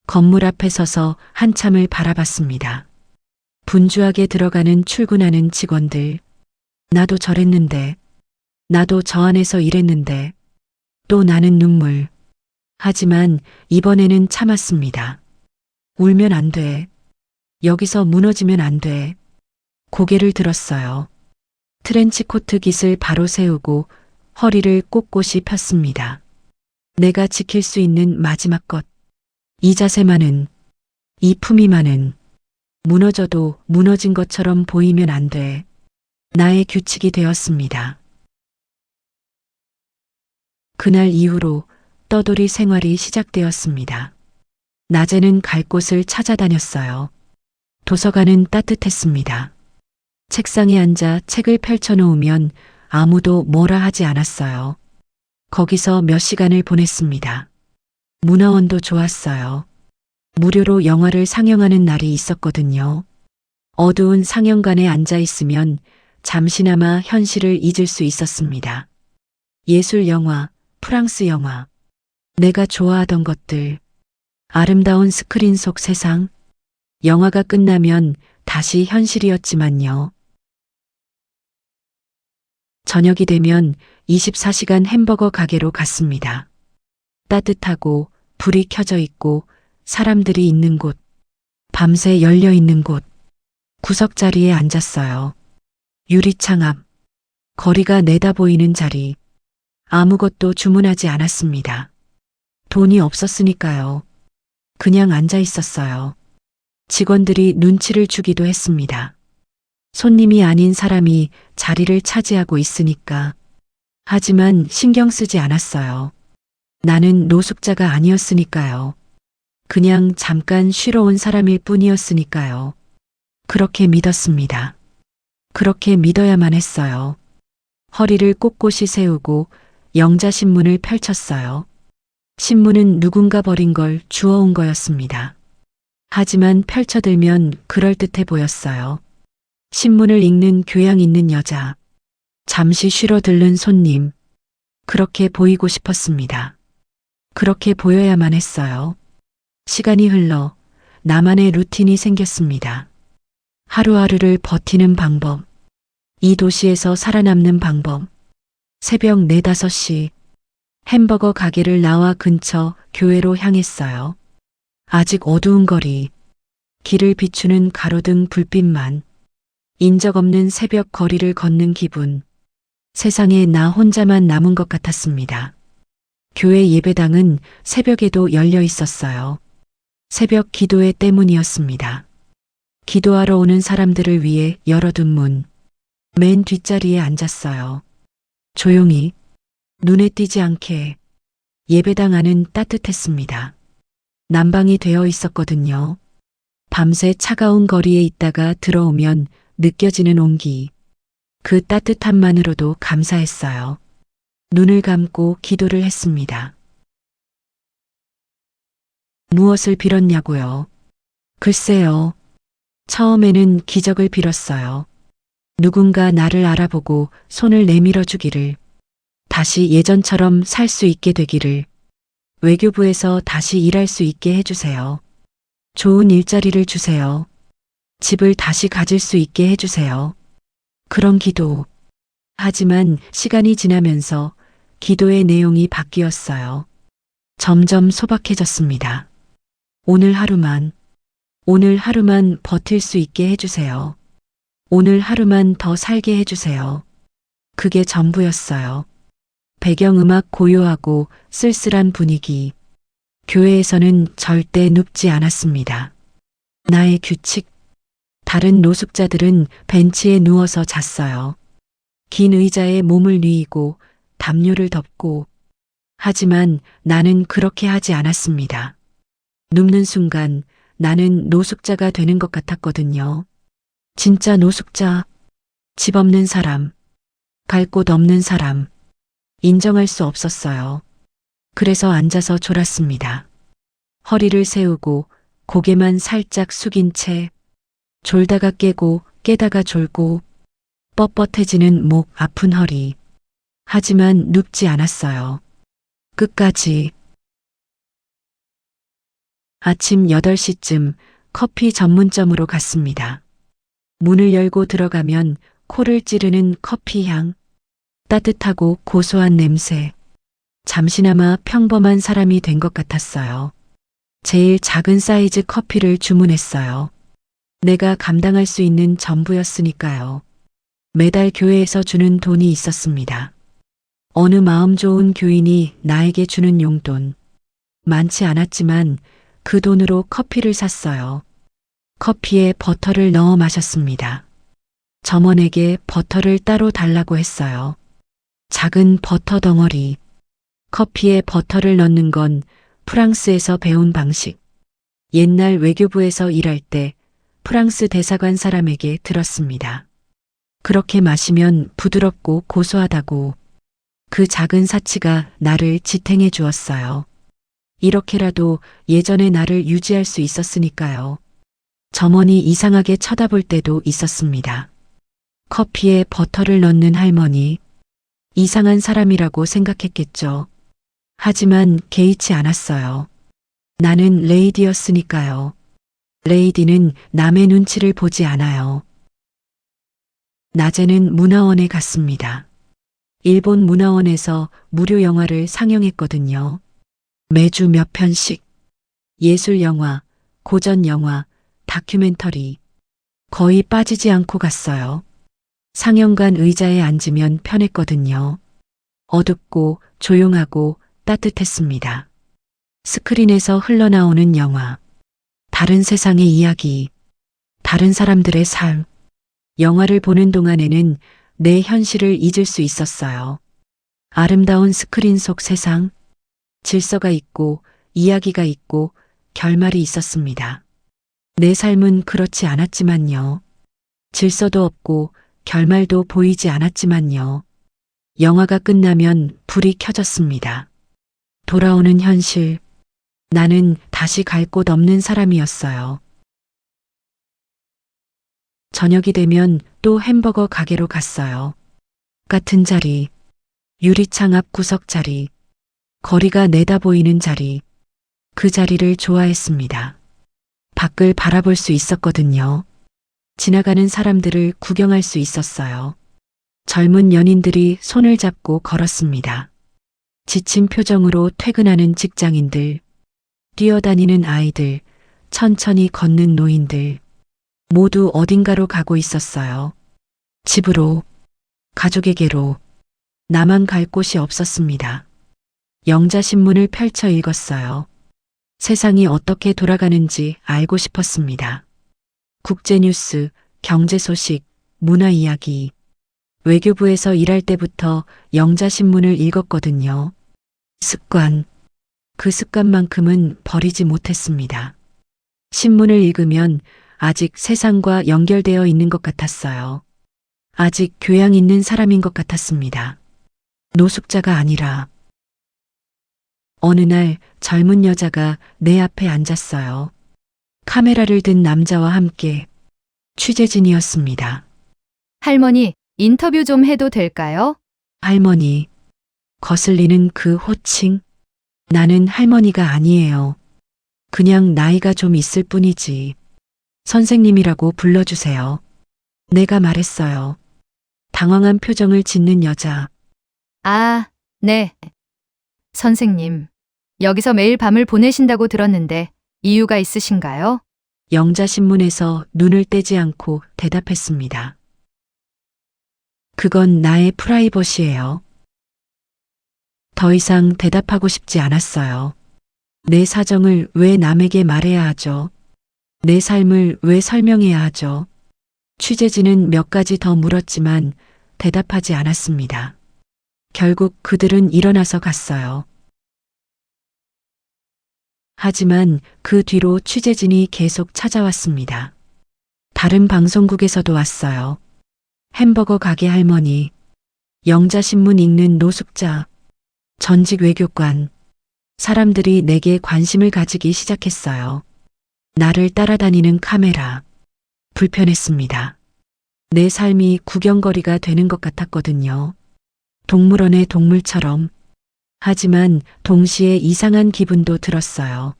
건물 앞에 서서 한참을 바라봤습니다. 분주하게 들어가는 출근하는 직원들. 나도 저랬는데, 나도 저 안에서 일했는데, 또 나는 눈물. 하지만 이번에는 참았습니다. 울면 안 돼. 여기서 무너지면 안 돼. 고개를 들었어요. 트렌치코트 깃을 바로 세우고 허리를 꼿꼿이 폈습니다. 내가 지킬 수 있는 마지막 것. 이 자세만은, 이 품위만은 무너져도 무너진 것처럼 보이면 안 돼. 나의 규칙이 되었습니다. 그날 이후로 떠돌이 생활이 시작되었습니다. 낮에는 갈 곳을 찾아다녔어요. 도서관은 따뜻했습니다. 책상에 앉아 책을 펼쳐놓으면 아무도 뭐라 하지 않았어요. 거기서 몇 시간을 보냈습니다. 문화원도 좋았어요. 무료로 영화를 상영하는 날이 있었거든요. 어두운 상영관에 앉아 있으면 잠시나마 현실을 잊을 수 있었습니다. 예술 영화, 프랑스 영화, 내가 좋아하던 것들, 아름다운 스크린 속 세상, 영화가 끝나면 다시 현실이었지만요. 저녁이 되면 24시간 햄버거 가게로 갔습니다. 따뜻하고 불이 켜져 있고 사람들이 있는 곳, 밤새 열려 있는 곳, 구석자리에 앉았어요. 유리창 앞, 거리가 내다보이는 자리, 아무것도 주문하지 않았습니다. 돈이 없었으니까요. 그냥 앉아 있었어요. 직원들이 눈치를 주기도 했습니다. 손님이 아닌 사람이 자리를 차지하고 있으니까. 하지만 신경 쓰지 않았어요. 나는 노숙자가 아니었으니까요. 그냥 잠깐 쉬러 온 사람일 뿐이었으니까요. 그렇게 믿었습니다. 그렇게 믿어야만 했어요. 허리를 꼿꼿이 세우고 영자신문을 펼쳤어요. 신문은 누군가 버린 걸 주워온 거였습니다. 하지만 펼쳐들면 그럴듯해 보였어요. 신문을 읽는 교양 있는 여자, 잠시 쉬러 들른 손님, 그렇게 보이고 싶었습니다. 그렇게 보여야만 했어요. 시간이 흘러 나만의 루틴이 생겼습니다. 하루하루를 버티는 방법, 이 도시에서 살아남는 방법. 새벽 4, 5시 햄버거 가게를 나와 근처 교회로 향했어요. 아직 어두운 거리, 길을 비추는 가로등 불빛만, 인적 없는 새벽 거리를 걷는 기분. 세상에 나 혼자만 남은 것 같았습니다. 교회 예배당은 새벽에도 열려 있었어요. 새벽 기도회 때문이었습니다. 기도하러 오는 사람들을 위해 열어둔 문. 맨 뒷자리에 앉았어요. 조용히, 눈에 띄지 않게. 예배당 안은 따뜻했습니다. 난방이 되어 있었거든요. 밤새 차가운 거리에 있다가 들어오면 느껴지는 온기. 그 따뜻함만으로도 감사했어요. 눈을 감고 기도를 했습니다. 무엇을 빌었냐고요? 글쎄요. 처음에는 기적을 빌었어요. 누군가 나를 알아보고 손을 내밀어 주기를. 다시 예전처럼 살 수 있게 되기를. 외교부에서 다시 일할 수 있게 해주세요. 좋은 일자리를 주세요. 집을 다시 가질 수 있게 해주세요. 그런 기도. 하지만 시간이 지나면서 기도의 내용이 바뀌었어요. 점점 소박해졌습니다. 오늘 하루만 버틸 수 있게 해주세요. 오늘 하루만 더 살게 해주세요. 그게 전부였어요. 배경음악 고요하고 쓸쓸한 분위기. 교회에서는 절대 눕지 않았습니다. 나의 규칙. 다른 노숙자들은 벤치에 누워서 잤어요. 긴 의자에 몸을 뉘이고 담요를 덮고. 하지만 나는 그렇게 하지 않았습니다. 눕는 순간 나는 노숙자가 되는 것 같았거든요. 진짜 노숙자. 집 없는 사람. 갈 곳 없는 사람. 인정할 수 없었어요. 그래서 앉아서 졸았습니다. 허리를 세우고 고개만 살짝 숙인 채 졸다가 깨고 깨다가 졸고 뻣뻣해지는 목 아픈 허리. 하지만 눕지 않았어요. 끝까지. 아침 8시쯤 커피 전문점으로 갔습니다. 문을 열고 들어가면 코를 찌르는 커피 향, 따뜻하고 고소한 냄새. 잠시나마 평범한 사람이 된 것 같았어요. 제일 작은 사이즈 커피를 주문했어요. 내가 감당할 수 있는 전부였으니까요. 매달 교회에서 주는 돈이 있었습니다. 어느 마음 좋은 교인이 나에게 주는 용돈. 많지 않았지만 그 돈으로 커피를 샀어요. 커피에 버터를 넣어 마셨습니다. 점원에게 버터를 따로 달라고 했어요. 작은 버터 덩어리. 커피에 버터를 넣는 건 프랑스에서 배운 방식. 옛날 외교부에서 일할 때 프랑스 대사관 사람에게 들었습니다. 그렇게 마시면 부드럽고 고소하다고. 그 작은 사치가 나를 지탱해 주었어요. 이렇게라도 예전의 나를 유지할 수 있었으니까요. 점원이 이상하게 쳐다볼 때도 있었습니다. 커피에 버터를 넣는 할머니. 이상한 사람이라고 생각했겠죠. 하지만 개의치 않았어요. 나는 레이디였으니까요. 레이디는 남의 눈치를 보지 않아요. 낮에는 문화원에 갔습니다. 일본 문화원에서 무료 영화를 상영했거든요. 매주 몇 편씩. 예술 영화, 고전 영화, 다큐멘터리. 거의 빠지지 않고 갔어요. 상영관 의자에 앉으면 편했거든요. 어둡고 조용하고 따뜻했습니다. 스크린에서 흘러나오는 영화. 다른 세상의 이야기. 다른 사람들의 삶. 영화를 보는 동안에는 내 현실을 잊을 수 있었어요. 아름다운 스크린 속 세상. 질서가 있고 이야기가 있고 결말이 있었습니다. 내 삶은 그렇지 않았지만요. 질서도 없고 결말도 보이지 않았지만요. 영화가 끝나면 불이 켜졌습니다. 돌아오는 현실. 나는 다시 갈 곳 없는 사람이었어요. 저녁이 되면 또 햄버거 가게로 갔어요. 같은 자리. 유리창 앞 구석 자리. 거리가 내다보이는 자리. 그 자리를 좋아했습니다. 밖을 바라볼 수 있었거든요. 지나가는 사람들을 구경할 수 있었어요. 젊은 연인들이 손을 잡고 걸었습니다. 지친 표정으로 퇴근하는 직장인들, 뛰어다니는 아이들, 천천히 걷는 노인들, 모두 어딘가로 가고 있었어요. 집으로, 가족에게로. 나만 갈 곳이 없었습니다. 영자신문을 펼쳐 읽었어요. 세상이 어떻게 돌아가는지 알고 싶었습니다. 국제뉴스, 경제소식, 문화이야기. 외교부에서 일할 때부터 영자신문을 읽었거든요. 습관. 그 습관만큼은 버리지 못했습니다. 신문을 읽으면 아직 세상과 연결되어 있는 것 같았어요. 아직 교양 있는 사람인 것 같았습니다. 노숙자가 아니라. 어느 날 젊은 여자가 내 앞에 앉았어요. 카메라를 든 남자와 함께. 취재진이었습니다. 할머니, 인터뷰 좀 해도 될까요? 할머니. 거슬리는 그 호칭. 나는 할머니가 아니에요. 그냥 나이가 좀 있을 뿐이지. 선생님이라고 불러주세요. 내가 말했어요. 당황한 표정을 짓는 여자. 아, 네. 선생님, 여기서 매일 밤을 보내신다고 들었는데 이유가 있으신가요? 영자신문에서 눈을 떼지 않고 대답했습니다. 그건 나의 프라이버시예요. 더 이상 대답하고 싶지 않았어요. 내 사정을 왜 남에게 말해야 하죠? 내 삶을 왜 설명해야 하죠? 취재진은 몇 가지 더 물었지만 대답하지 않았습니다. 결국 그들은 일어나서 갔어요. 하지만 그 뒤로 취재진이 계속 찾아왔습니다. 다른 방송국에서도 왔어요. 햄버거 가게 할머니, 영자신문 읽는 노숙자, 전직 외교관. 사람들이 내게 관심을 가지기 시작했어요. 나를 따라다니는 카메라. 불편했습니다. 내 삶이 구경거리가 되는 것 같았거든요. 동물원의 동물처럼. 하지만 동시에 이상한 기분도 들었어요.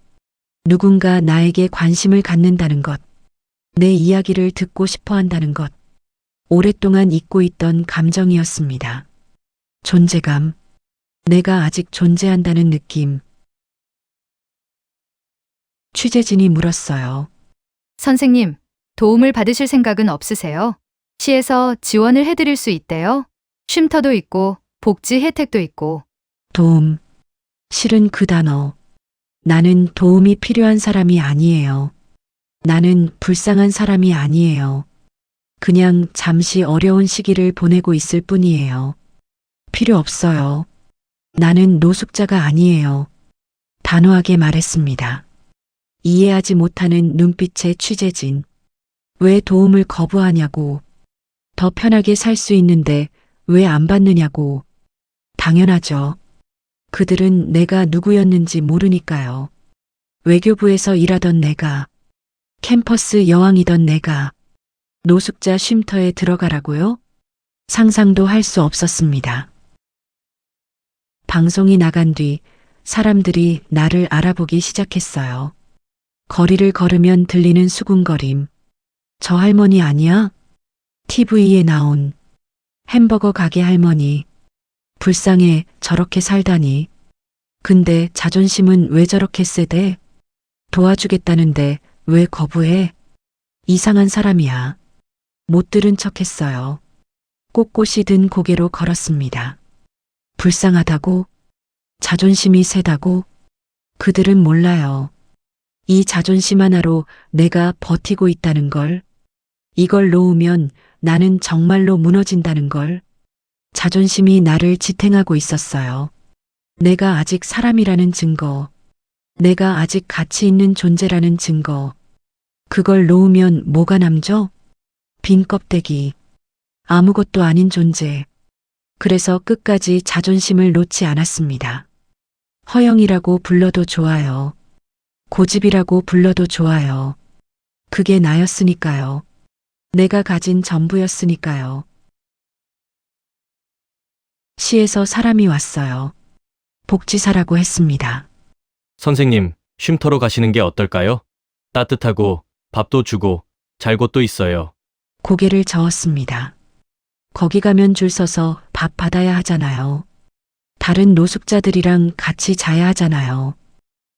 누군가 나에게 관심을 갖는다는 것, 내 이야기를 듣고 싶어 한다는 것, 오랫동안 잊고 있던 감정이었습니다. 존재감, 내가 아직 존재한다는 느낌. 취재진이 물었어요. 선생님, 도움을 받으실 생각은 없으세요? 시에서 지원을 해드릴 수 있대요. 쉼터도 있고, 복지 혜택도 있고. 도움. 실은 그 단어. 나는 도움이 필요한 사람이 아니에요. 나는 불쌍한 사람이 아니에요. 그냥 잠시 어려운 시기를 보내고 있을 뿐이에요. 필요 없어요. 나는 노숙자가 아니에요. 단호하게 말했습니다. 이해하지 못하는 눈빛의 취재진. 왜 도움을 거부하냐고. 더 편하게 살 수 있는데 왜 안 받느냐고. 당연하죠. 그들은 내가 누구였는지 모르니까요. 외교부에서 일하던 내가, 캠퍼스 여왕이던 내가, 노숙자 쉼터에 들어가라고요? 상상도 할 수 없었습니다. 방송이 나간 뒤 사람들이 나를 알아보기 시작했어요. 거리를 걸으면 들리는 수군거림. 저 할머니 아니야? TV에 나온 햄버거 가게 할머니. 불쌍해, 저렇게 살다니. 근데 자존심은 왜 저렇게 세대? 도와주겠다는데 왜 거부해? 이상한 사람이야. 못 들은 척 했어요. 꼿꼿이 든 고개로 걸었습니다. 불쌍하다고? 자존심이 세다고? 그들은 몰라요. 이 자존심 하나로 내가 버티고 있다는 걸. 이걸 놓으면 나는 정말로 무너진다는 걸. 자존심이 나를 지탱하고 있었어요. 내가 아직 사람이라는 증거. 내가 아직 가치 있는 존재라는 증거. 그걸 놓으면 뭐가 남죠? 빈 껍데기. 아무것도 아닌 존재. 그래서 끝까지 자존심을 놓지 않았습니다. 허영이라고 불러도 좋아요. 고집이라고 불러도 좋아요. 그게 나였으니까요. 내가 가진 전부였으니까요. 시에서 사람이 왔어요. 복지사라고 했습니다. 선생님, 쉼터로 가시는 게 어떨까요? 따뜻하고 밥도 주고 잘 곳도 있어요. 고개를 저었습니다. 거기 가면 줄 서서 밥 받아야 하잖아요. 다른 노숙자들이랑 같이 자야 하잖아요.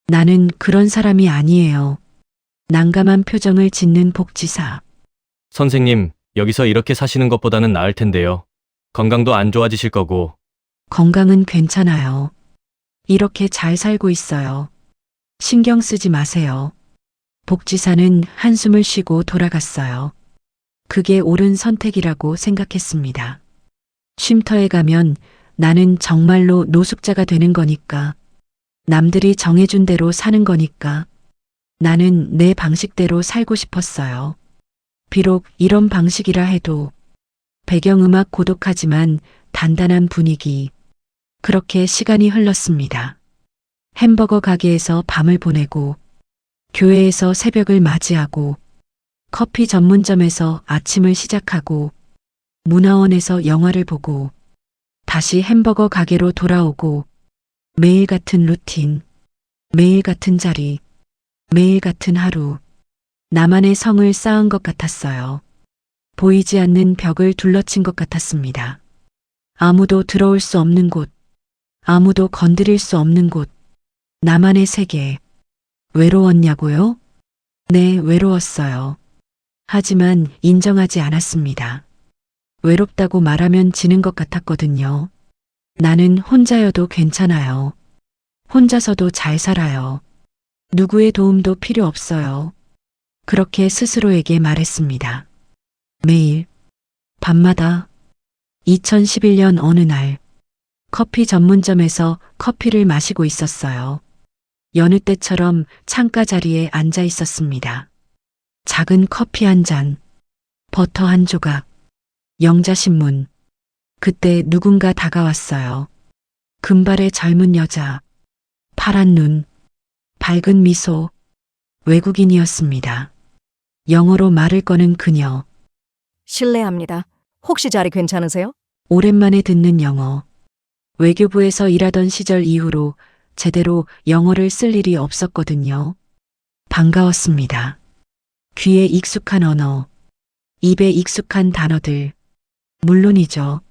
나는 그런 사람이 아니에요. 난감한 표정을 짓는 복지사. 선생님, 여기서 이렇게 사시는 것보다는 나을 텐데요. 건강도 안 좋아지실 거고. 건강은 괜찮아요. 이렇게 잘 살고 있어요. 신경 쓰지 마세요. 복지사는 한숨을 쉬고 돌아갔어요. 그게 옳은 선택이라고 생각했습니다. 쉼터에 가면 나는 정말로 노숙자가 되는 거니까. 남들이 정해준 대로 사는 거니까. 나는 내 방식대로 살고 싶었어요. 비록 이런 방식이라 해도 배경음악 고독하지만 단단한 분위기. 그렇게 시간이 흘렀습니다. 햄버거 가게에서 밤을 보내고, 교회에서 새벽을 맞이하고, 커피 전문점에서 아침을 시작하고, 문화원에서 영화를 보고, 다시 햄버거 가게로 돌아오고, 매일 같은 루틴, 매일 같은 자리, 매일 같은 하루. 나만의 성을 쌓은 것 같았어요. 보이지 않는 벽을 둘러친 것 같았습니다. 아무도 들어올 수 없는 곳, 아무도 건드릴 수 없는 곳, 나만의 세계. 외로웠냐고요? 네, 외로웠어요. 하지만 인정하지 않았습니다. 외롭다고 말하면 지는 것 같았거든요. 나는 혼자여도 괜찮아요. 혼자서도 잘 살아요. 누구의 도움도 필요 없어요. 그렇게 스스로에게 말했습니다. 매일, 밤마다. 2011년 어느 날, 커피 전문점에서 커피를 마시고 있었어요. 여느 때처럼 창가 자리에 앉아 있었습니다. 작은 커피 한 잔, 버터 한 조각, 영자신문. 그때 누군가 다가왔어요. 금발의 젊은 여자, 파란 눈, 밝은 미소, 외국인이었습니다. 영어로 말을 거는 그녀. 실례합니다. 혹시 자리 괜찮으세요? 오랜만에 듣는 영어. 외교부에서 일하던 시절 이후로 제대로 영어를 쓸 일이 없었거든요. 반가웠습니다. 귀에 익숙한 언어, 입에 익숙한 단어들. 물론이죠.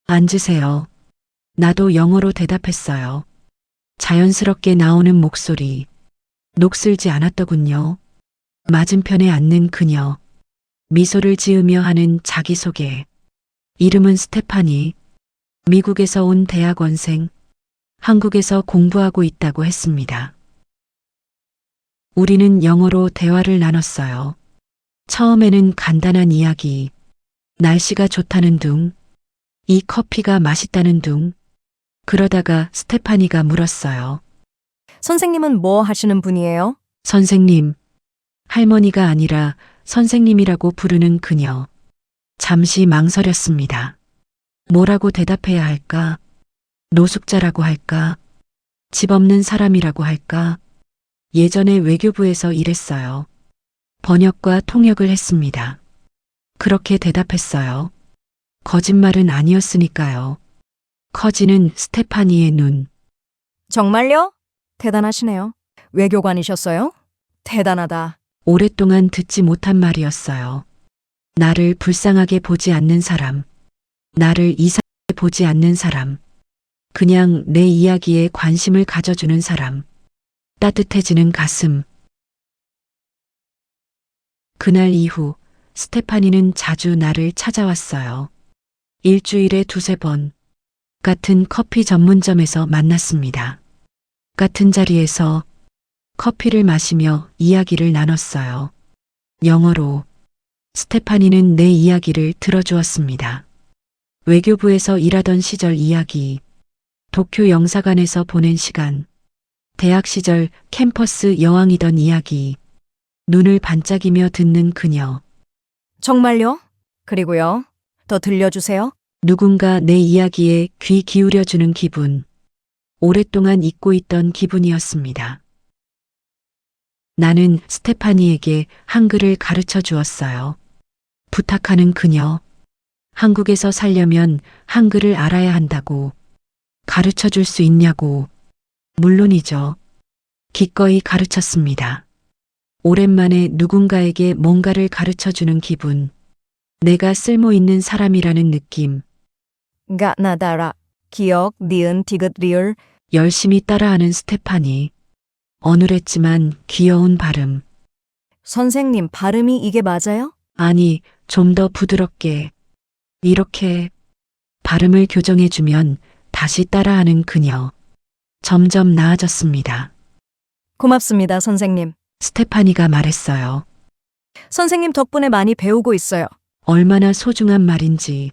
앉으세요. 나도 영어로 대답했어요. 자연스럽게 나오는 목소리. 녹슬지 않았더군요. 맞은편에 앉는 그녀. 미소를 지으며 하는 자기소개. 이름은 스테파니. 미국에서 온 대학원생. 한국에서 공부하고 있다고 했습니다. 우리는 영어로 대화를 나눴어요. 처음에는 간단한 이야기. 날씨가 좋다는 둥. 이 커피가 맛있다는 둥. 그러다가 스테파니가 물었어요. 선생님은 뭐 하시는 분이에요? 선생님. 할머니가 아니라 선생님이라고 부르는 그녀. 잠시 망설였습니다. 뭐라고 대답해야 할까? 노숙자라고 할까? 집 없는 사람이라고 할까? 예전에 외교부에서 일했어요. 번역과 통역을 했습니다. 그렇게 대답했어요. 거짓말은 아니었으니까요. 커지는 스테파니의 눈. 정말요? 대단하시네요. 외교관이셨어요? 대단하다. 오랫동안 듣지 못한 말이었어요. 나를 불쌍하게 보지 않는 사람. 나를 이상하게 보지 않는 사람. 그냥 내 이야기에 관심을 가져주는 사람. 따뜻해지는 가슴. 그날 이후 스테파니는 자주 나를 찾아왔어요. 일주일에 2~3번. 같은 커피 전문점에서 만났습니다. 같은 자리에서 커피를 마시며 이야기를 나눴어요. 영어로. 스테파니는 내 이야기를 들어주었습니다. 외교부에서 일하던 시절 이야기. 도쿄 영사관에서 보낸 시간. 대학 시절 캠퍼스 여왕이던 이야기. 눈을 반짝이며 듣는 그녀. 정말요? 그리고요. 더 들려주세요. 누군가 내 이야기에 귀 기울여주는 기분. 오랫동안 잊고 있던 기분이었습니다. 나는 스테파니에게 한글을 가르쳐 주었어요. 부탁하는 그녀. 한국에서 살려면 한글을 알아야 한다고. 가르쳐 줄 수 있냐고. 물론이죠. 기꺼이 가르쳤습니다. 오랜만에 누군가에게 뭔가를 가르쳐 주는 기분. 내가 쓸모 있는 사람이라는 느낌. 나다라. 기억, 니은, 디귿, 리을. 열심히 따라하는 스테파니. 어눌했지만 귀여운 발음. 선생님, 발음이 이게 맞아요? 아니, 좀 더 부드럽게. 이렇게 발음을 교정해주면 다시 따라하는 그녀. 점점 나아졌습니다. 고맙습니다, 선생님. 스테파니가 말했어요. 선생님 덕분에 많이 배우고 있어요. 얼마나 소중한 말인지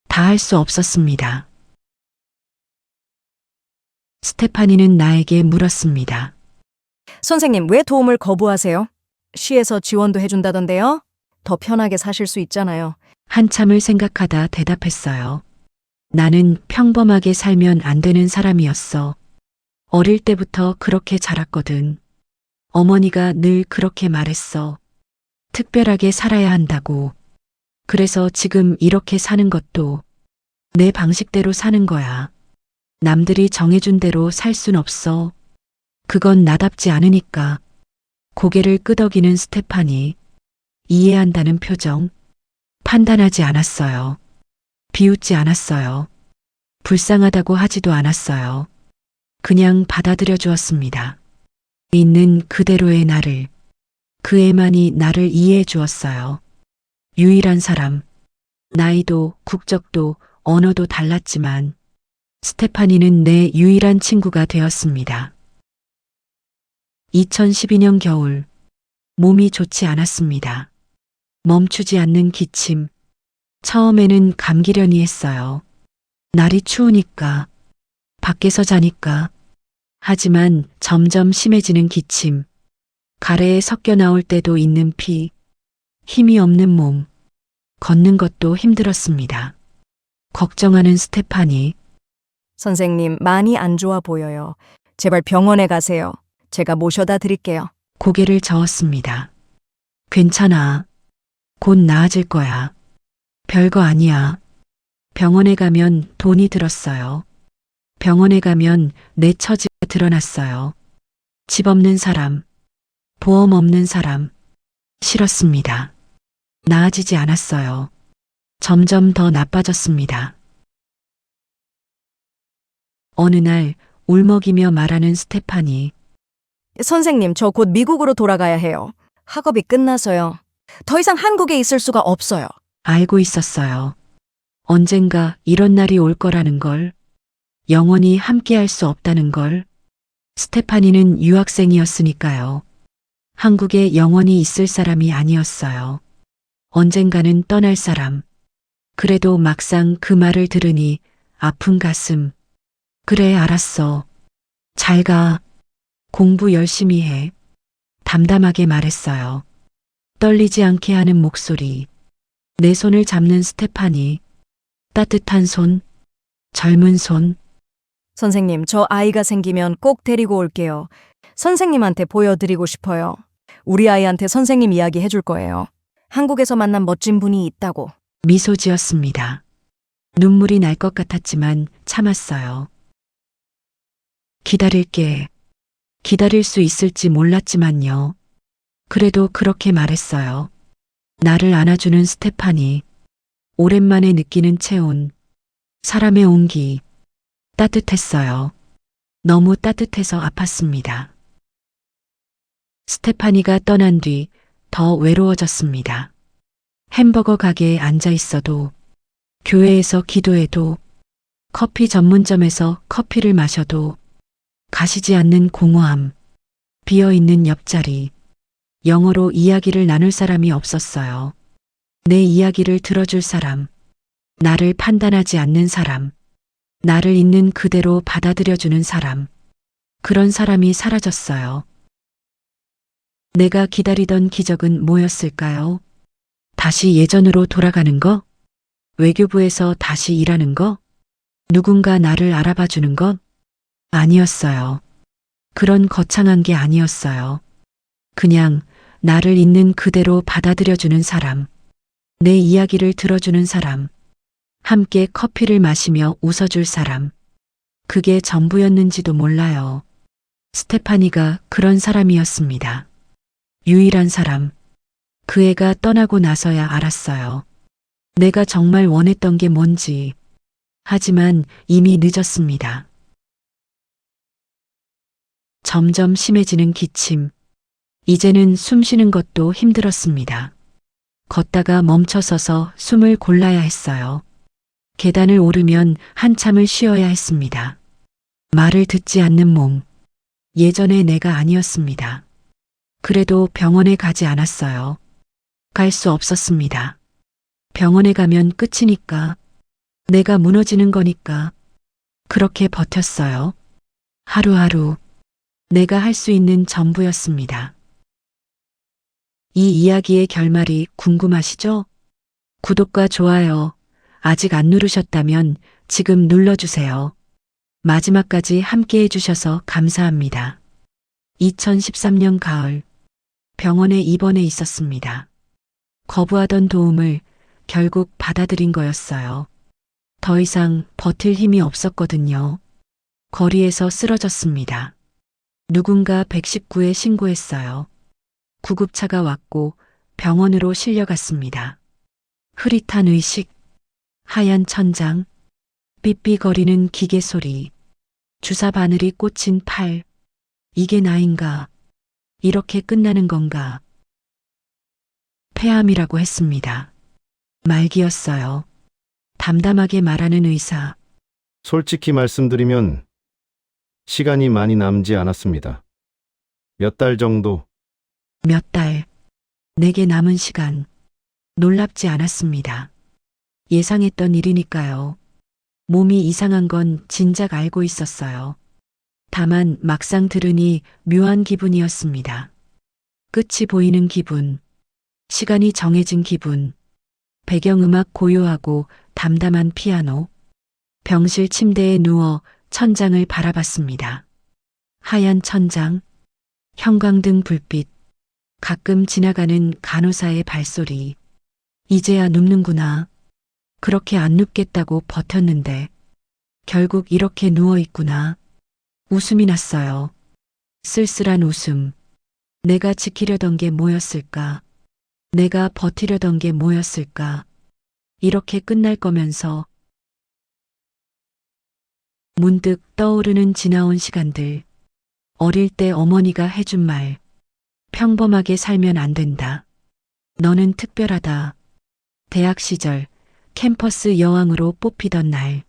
다 할 수 없었습니다. 스테파니는 나에게 물었습니다. 선생님, 왜 도움을 거부하세요? 시에서 지원도 해준다던데요? 더 편하게 사실 수 있잖아요. 한참을 생각하다 대답했어요. 나는 평범하게 살면 안 되는 사람이었어. 어릴 때부터 그렇게 자랐거든. 어머니가 늘 그렇게 말했어. 특별하게 살아야 한다고. 그래서 지금 이렇게 사는 것도 내 방식대로 사는 거야. 남들이 정해준 대로 살 순 없어. 그건 나답지 않으니까. 고개를 끄덕이는 스테파니. 이해한다는 표정. 판단하지 않았어요. 비웃지 않았어요. 불쌍하다고 하지도 않았어요. 그냥 받아들여 주었습니다. 있는 그대로의 나를. 그 애만이 나를 이해해 주었어요. 유일한 사람. 나이도 국적도 언어도 달랐지만 스테파니는 내 유일한 친구가 되었습니다. 2012년 겨울. 몸이 좋지 않았습니다. 멈추지 않는 기침. 처음에는 감기려니 했어요. 날이 추우니까, 밖에서 자니까. 하지만 점점 심해지는 기침. 가래에 섞여 나올 때도 있는 피. 힘이 없는 몸. 걷는 것도 힘들었습니다. 걱정하는 스테파니. 선생님, 많이 안 좋아 보여요. 제발 병원에 가세요. 제가 모셔다 드릴게요. 고개를 저었습니다. 괜찮아. 곧 나아질 거야. 별거 아니야. 병원에 가면 돈이 들었어요. 병원에 가면 내 처지가 드러났어요. 집 없는 사람, 보험 없는 사람, 싫었습니다. 나아지지 않았어요. 점점 더 나빠졌습니다. 어느 날 울먹이며 말하는 스테파니. 선생님, 저 곧 미국으로 돌아가야 해요. 학업이 끝나서요. 더 이상 한국에 있을 수가 없어요. 알고 있었어요. 언젠가 이런 날이 올 거라는 걸, 영원히 함께할 수 없다는 걸. 스테파니는 유학생이었으니까요. 한국에 영원히 있을 사람이 아니었어요. 언젠가는 떠날 사람. 그래도 막상 그 말을 들으니 아픈 가슴. 그래, 알았어. 잘 가. 공부 열심히 해. 담담하게 말했어요. 떨리지 않게 하는 목소리. 내 손을 잡는 스테파니. 따뜻한 손, 젊은 손. 선생님, 저 아이가 생기면 꼭 데리고 올게요. 선생님한테 보여드리고 싶어요. 우리 아이한테 선생님 이야기 해줄 거예요. 한국에서 만난 멋진 분이 있다고. 미소 지었습니다. 눈물이 날 것 같았지만 참았어요. 기다릴게. 기다릴 수 있을지 몰랐지만요. 그래도 그렇게 말했어요. 나를 안아주는 스테파니. 오랜만에 느끼는 체온. 사람의 온기. 따뜻했어요. 너무 따뜻해서 아팠습니다. 스테파니가 떠난 뒤 더 외로워졌습니다. 햄버거 가게에 앉아 있어도, 교회에서 기도해도, 커피 전문점에서 커피를 마셔도, 가시지 않는 공허함, 비어있는 옆자리, 영어로 이야기를 나눌 사람이 없었어요. 내 이야기를 들어줄 사람, 나를 판단하지 않는 사람, 나를 있는 그대로 받아들여주는 사람, 그런 사람이 사라졌어요. 내가 기다리던 기적은 뭐였을까요? 다시 예전으로 돌아가는 거? 외교부에서 다시 일하는 거? 누군가 나를 알아봐 주는 것? 아니었어요. 그런 거창한 게 아니었어요. 그냥 나를 있는 그대로 받아들여주는 사람, 내 이야기를 들어주는 사람, 함께 커피를 마시며 웃어줄 사람. 그게 전부였는지도 몰라요. 스테파니가 그런 사람이었습니다. 유일한 사람. 그 애가 떠나고 나서야 알았어요. 내가 정말 원했던 게 뭔지. 하지만 이미 늦었습니다. 점점 심해지는 기침. 이제는 숨 쉬는 것도 힘들었습니다. 걷다가 멈춰서서 숨을 골라야 했어요. 계단을 오르면 한참을 쉬어야 했습니다. 말을 듣지 않는 몸. 예전의 내가 아니었습니다. 그래도 병원에 가지 않았어요. 갈 수 없었습니다. 병원에 가면 끝이니까. 내가 무너지는 거니까. 그렇게 버텼어요. 하루하루. 내가 할 수 있는 전부였습니다. 이 이야기의 결말이 궁금하시죠? 구독과 좋아요, 아직 안 누르셨다면 지금 눌러주세요. 마지막까지 함께 해주셔서 감사합니다. 2013년 가을, 병원에 입원해 있었습니다. 거부하던 도움을 결국 받아들인 거였어요. 더 이상 버틸 힘이 없었거든요. 거리에서 쓰러졌습니다. 누군가 119에 신고했어요. 구급차가 왔고 병원으로 실려갔습니다. 흐릿한 의식, 하얀 천장, 삐삐거리는 기계 소리, 주사 바늘이 꽂힌 팔. 이게 나인가? 이렇게 끝나는 건가? 폐암이라고 했습니다. 말기였어요. 담담하게 말하는 의사. 솔직히 말씀드리면 시간이 많이 남지 않았습니다. 몇 달 정도. 몇 달. 내게 남은 시간. 놀랍지 않았습니다. 예상했던 일이니까요. 몸이 이상한 건 진작 알고 있었어요. 다만 막상 들으니 묘한 기분이었습니다. 끝이 보이는 기분. 시간이 정해진 기분. 배경음악 고요하고 담담한 피아노. 병실 침대에 누워 천장을 바라봤습니다. 하얀 천장, 형광등 불빛, 가끔 지나가는 간호사의 발소리. 이제야 눕는구나. 그렇게 안 눕겠다고 버텼는데. 결국 이렇게 누워 있구나. 웃음이 났어요. 쓸쓸한 웃음. 내가 지키려던 게 뭐였을까? 내가 버티려던 게 뭐였을까? 이렇게 끝날 거면서 문득 떠오르는 지나온 시간들. 어릴 때 어머니가 해준 말. 평범하게 살면 안 된다. 너는 특별하다. 대학 시절 캠퍼스 여왕으로 뽑히던 날.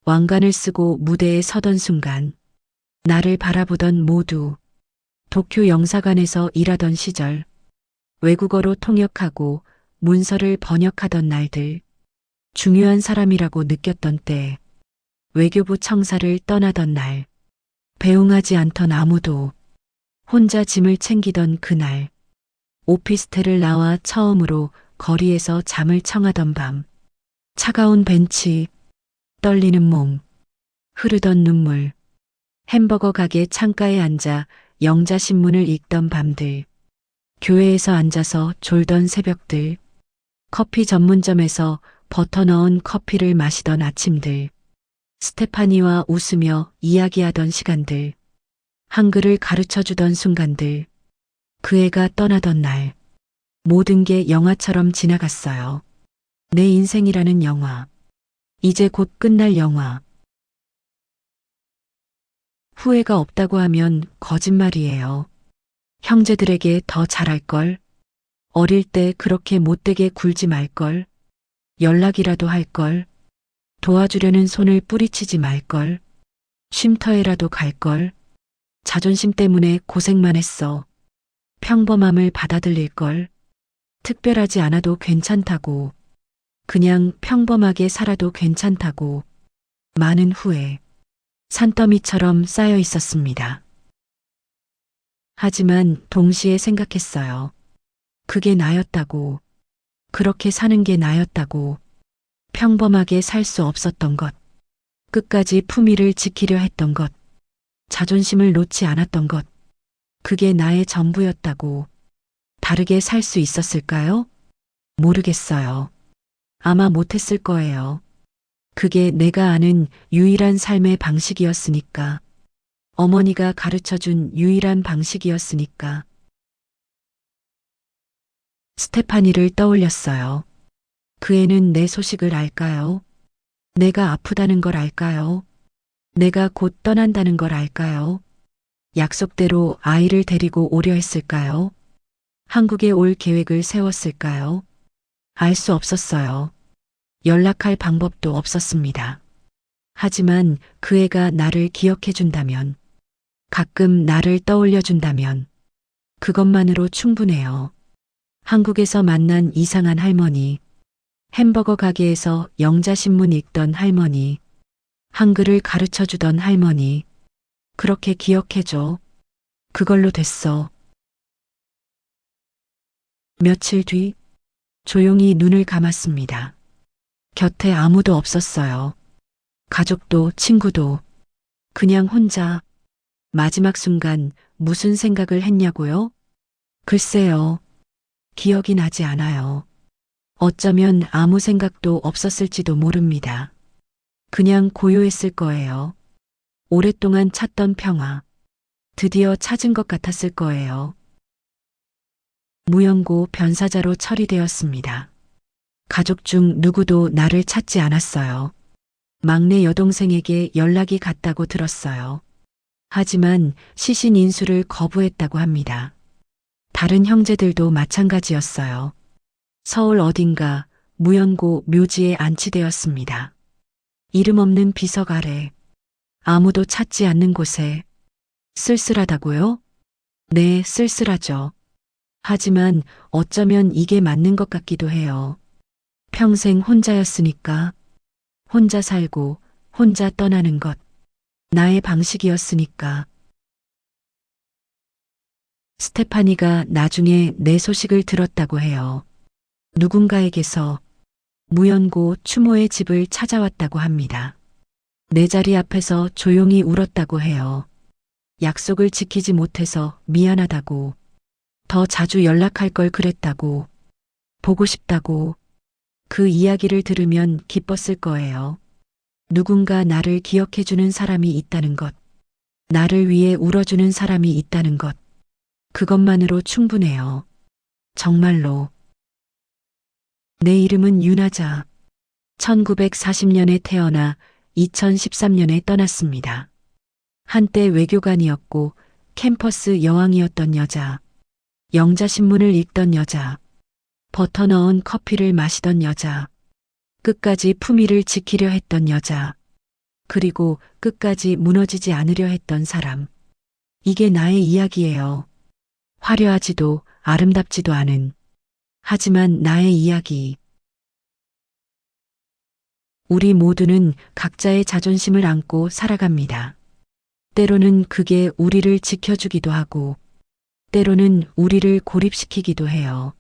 왕관을 쓰고 무대에 서던 순간. 나를 바라보던 모두. 도쿄 영사관에서 일하던 시절. 외국어로 통역하고 문서를 번역하던 날들. 중요한 사람이라고 느꼈던 때. 외교부 청사를 떠나던 날. 배웅하지 않던 아무도. 혼자 짐을 챙기던 그날. 오피스텔을 나와 처음으로 거리에서 잠을 청하던 밤. 차가운 벤치. 떨리는 몸. 흐르던 눈물. 햄버거 가게 창가에 앉아 영자신문을 읽던 밤들. 교회에서 앉아서 졸던 새벽들. 커피 전문점에서 버터 넣은 커피를 마시던 아침들. 스테파니와 웃으며 이야기하던 시간들. 한글을 가르쳐 주던 순간들. 그 애가 떠나던 날. 모든 게 영화처럼 지나갔어요. 내 인생이라는 영화. 이제 곧 끝날 영화. 후회가 없다고 하면 거짓말이에요. 형제들에게 더 잘할걸. 어릴 때 그렇게 못되게 굴지 말걸. 연락이라도 할걸. 도와주려는 손을 뿌리치지 말걸. 쉼터에라도 갈걸. 자존심 때문에 고생만 했어. 평범함을 받아들일걸. 특별하지 않아도 괜찮다고. 그냥 평범하게 살아도 괜찮다고. 많은 후회. 산더미처럼 쌓여 있었습니다. 하지만 동시에 생각했어요. 그게 나였다고. 그렇게 사는 게 나였다고. 평범하게 살 수 없었던 것. 끝까지 품위를 지키려 했던 것. 자존심을 놓지 않았던 것. 그게 나의 전부였다고. 다르게 살 수 있었을까요? 모르겠어요. 아마 못했을 거예요. 그게 내가 아는 유일한 삶의 방식이었으니까. 어머니가 가르쳐준 유일한 방식이었으니까. 스테파니를 떠올렸어요. 그 애는 내 소식을 알까요? 내가 아프다는 걸 알까요? 내가 곧 떠난다는 걸 알까요? 약속대로 아이를 데리고 오려 했을까요? 한국에 올 계획을 세웠을까요? 알 수 없었어요. 연락할 방법도 없었습니다. 하지만 그 애가 나를 기억해 준다면, 가끔 나를 떠올려 준다면, 그것만으로 충분해요. 한국에서 만난 이상한 할머니, 햄버거 가게에서 영자신문 읽던 할머니, 한글을 가르쳐 주던 할머니, 그렇게 기억해줘. 그걸로 됐어. 며칠 뒤, 조용히 눈을 감았습니다. 곁에 아무도 없었어요. 가족도 친구도. 그냥 혼자. 마지막 순간 무슨 생각을 했냐고요? 글쎄요. 기억이 나지 않아요. 어쩌면 아무 생각도 없었을지도 모릅니다. 그냥 고요했을 거예요. 오랫동안 찾던 평화. 드디어 찾은 것 같았을 거예요. 무연고 변사자로 처리되었습니다. 가족 중 누구도 나를 찾지 않았어요. 막내 여동생에게 연락이 갔다고 들었어요. 하지만 시신 인수를 거부했다고 합니다. 다른 형제들도 마찬가지였어요. 서울 어딘가 무연고 묘지에 안치되었습니다. 이름 없는 비석 아래, 아무도 찾지 않는 곳에. 쓸쓸하다고요? 네, 쓸쓸하죠. 하지만 어쩌면 이게 맞는 것 같기도 해요. 평생 혼자였으니까. 혼자 살고 혼자 떠나는 것. 나의 방식이었으니까. 스테파니가 나중에 내 소식을 들었다고 해요. 누군가에게서 무연고 추모의 집을 찾아왔다고 합니다. 내 자리 앞에서 조용히 울었다고 해요. 약속을 지키지 못해서 미안하다고. 더 자주 연락할 걸 그랬다고. 보고 싶다고. 그 이야기를 들으면 기뻤을 거예요. 누군가 나를 기억해주는 사람이 있다는 것. 나를 위해 울어주는 사람이 있다는 것. 그것만으로 충분해요. 정말로. 내 이름은 윤하자. 1940년에 태어나 2013년에 떠났습니다. 한때 외교관이었고 캠퍼스 여왕이었던 여자. 영자신문을 읽던 여자. 버터 넣은 커피를 마시던 여자. 끝까지 품위를 지키려 했던 여자. 그리고 끝까지 무너지지 않으려 했던 사람. 이게 나의 이야기예요. 화려하지도 아름답지도 않은. 하지만 나의 이야기. 우리 모두는 각자의 자존심을 안고 살아갑니다. 때로는 그게 우리를 지켜주기도 하고, 때로는 우리를 고립시키기도 해요.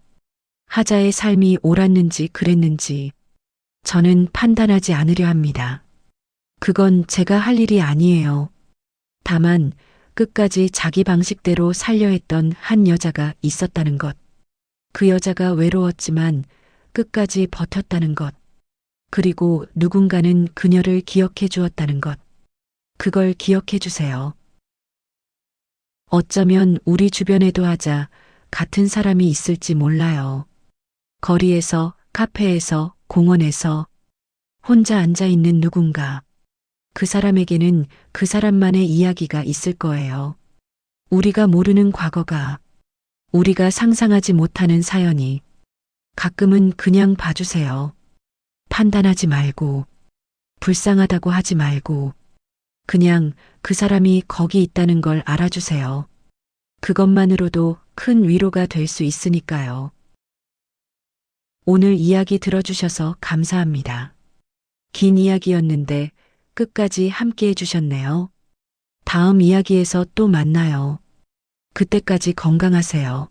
하자의 삶이 옳았는지 그랬는지 저는 판단하지 않으려 합니다. 그건 제가 할 일이 아니에요. 다만 끝까지 자기 방식대로 살려 했던 한 여자가 있었다는 것. 그 여자가 외로웠지만 끝까지 버텼다는 것. 그리고 누군가는 그녀를 기억해 주었다는 것. 그걸 기억해 주세요. 어쩌면 우리 주변에도 하자 같은 사람이 있을지 몰라요. 거리에서, 카페에서, 공원에서 혼자 앉아 있는 누군가. 그 사람에게는 그 사람만의 이야기가 있을 거예요. 우리가 모르는 과거가, 우리가 상상하지 못하는 사연이. 가끔은 그냥 봐주세요. 판단하지 말고, 불쌍하다고 하지 말고, 그냥 그 사람이 거기 있다는 걸 알아주세요. 그것만으로도 큰 위로가 될 수 있으니까요. 오늘 이야기 들어주셔서 감사합니다. 긴 이야기였는데 끝까지 함께 해주셨네요. 다음 이야기에서 또 만나요. 그때까지 건강하세요.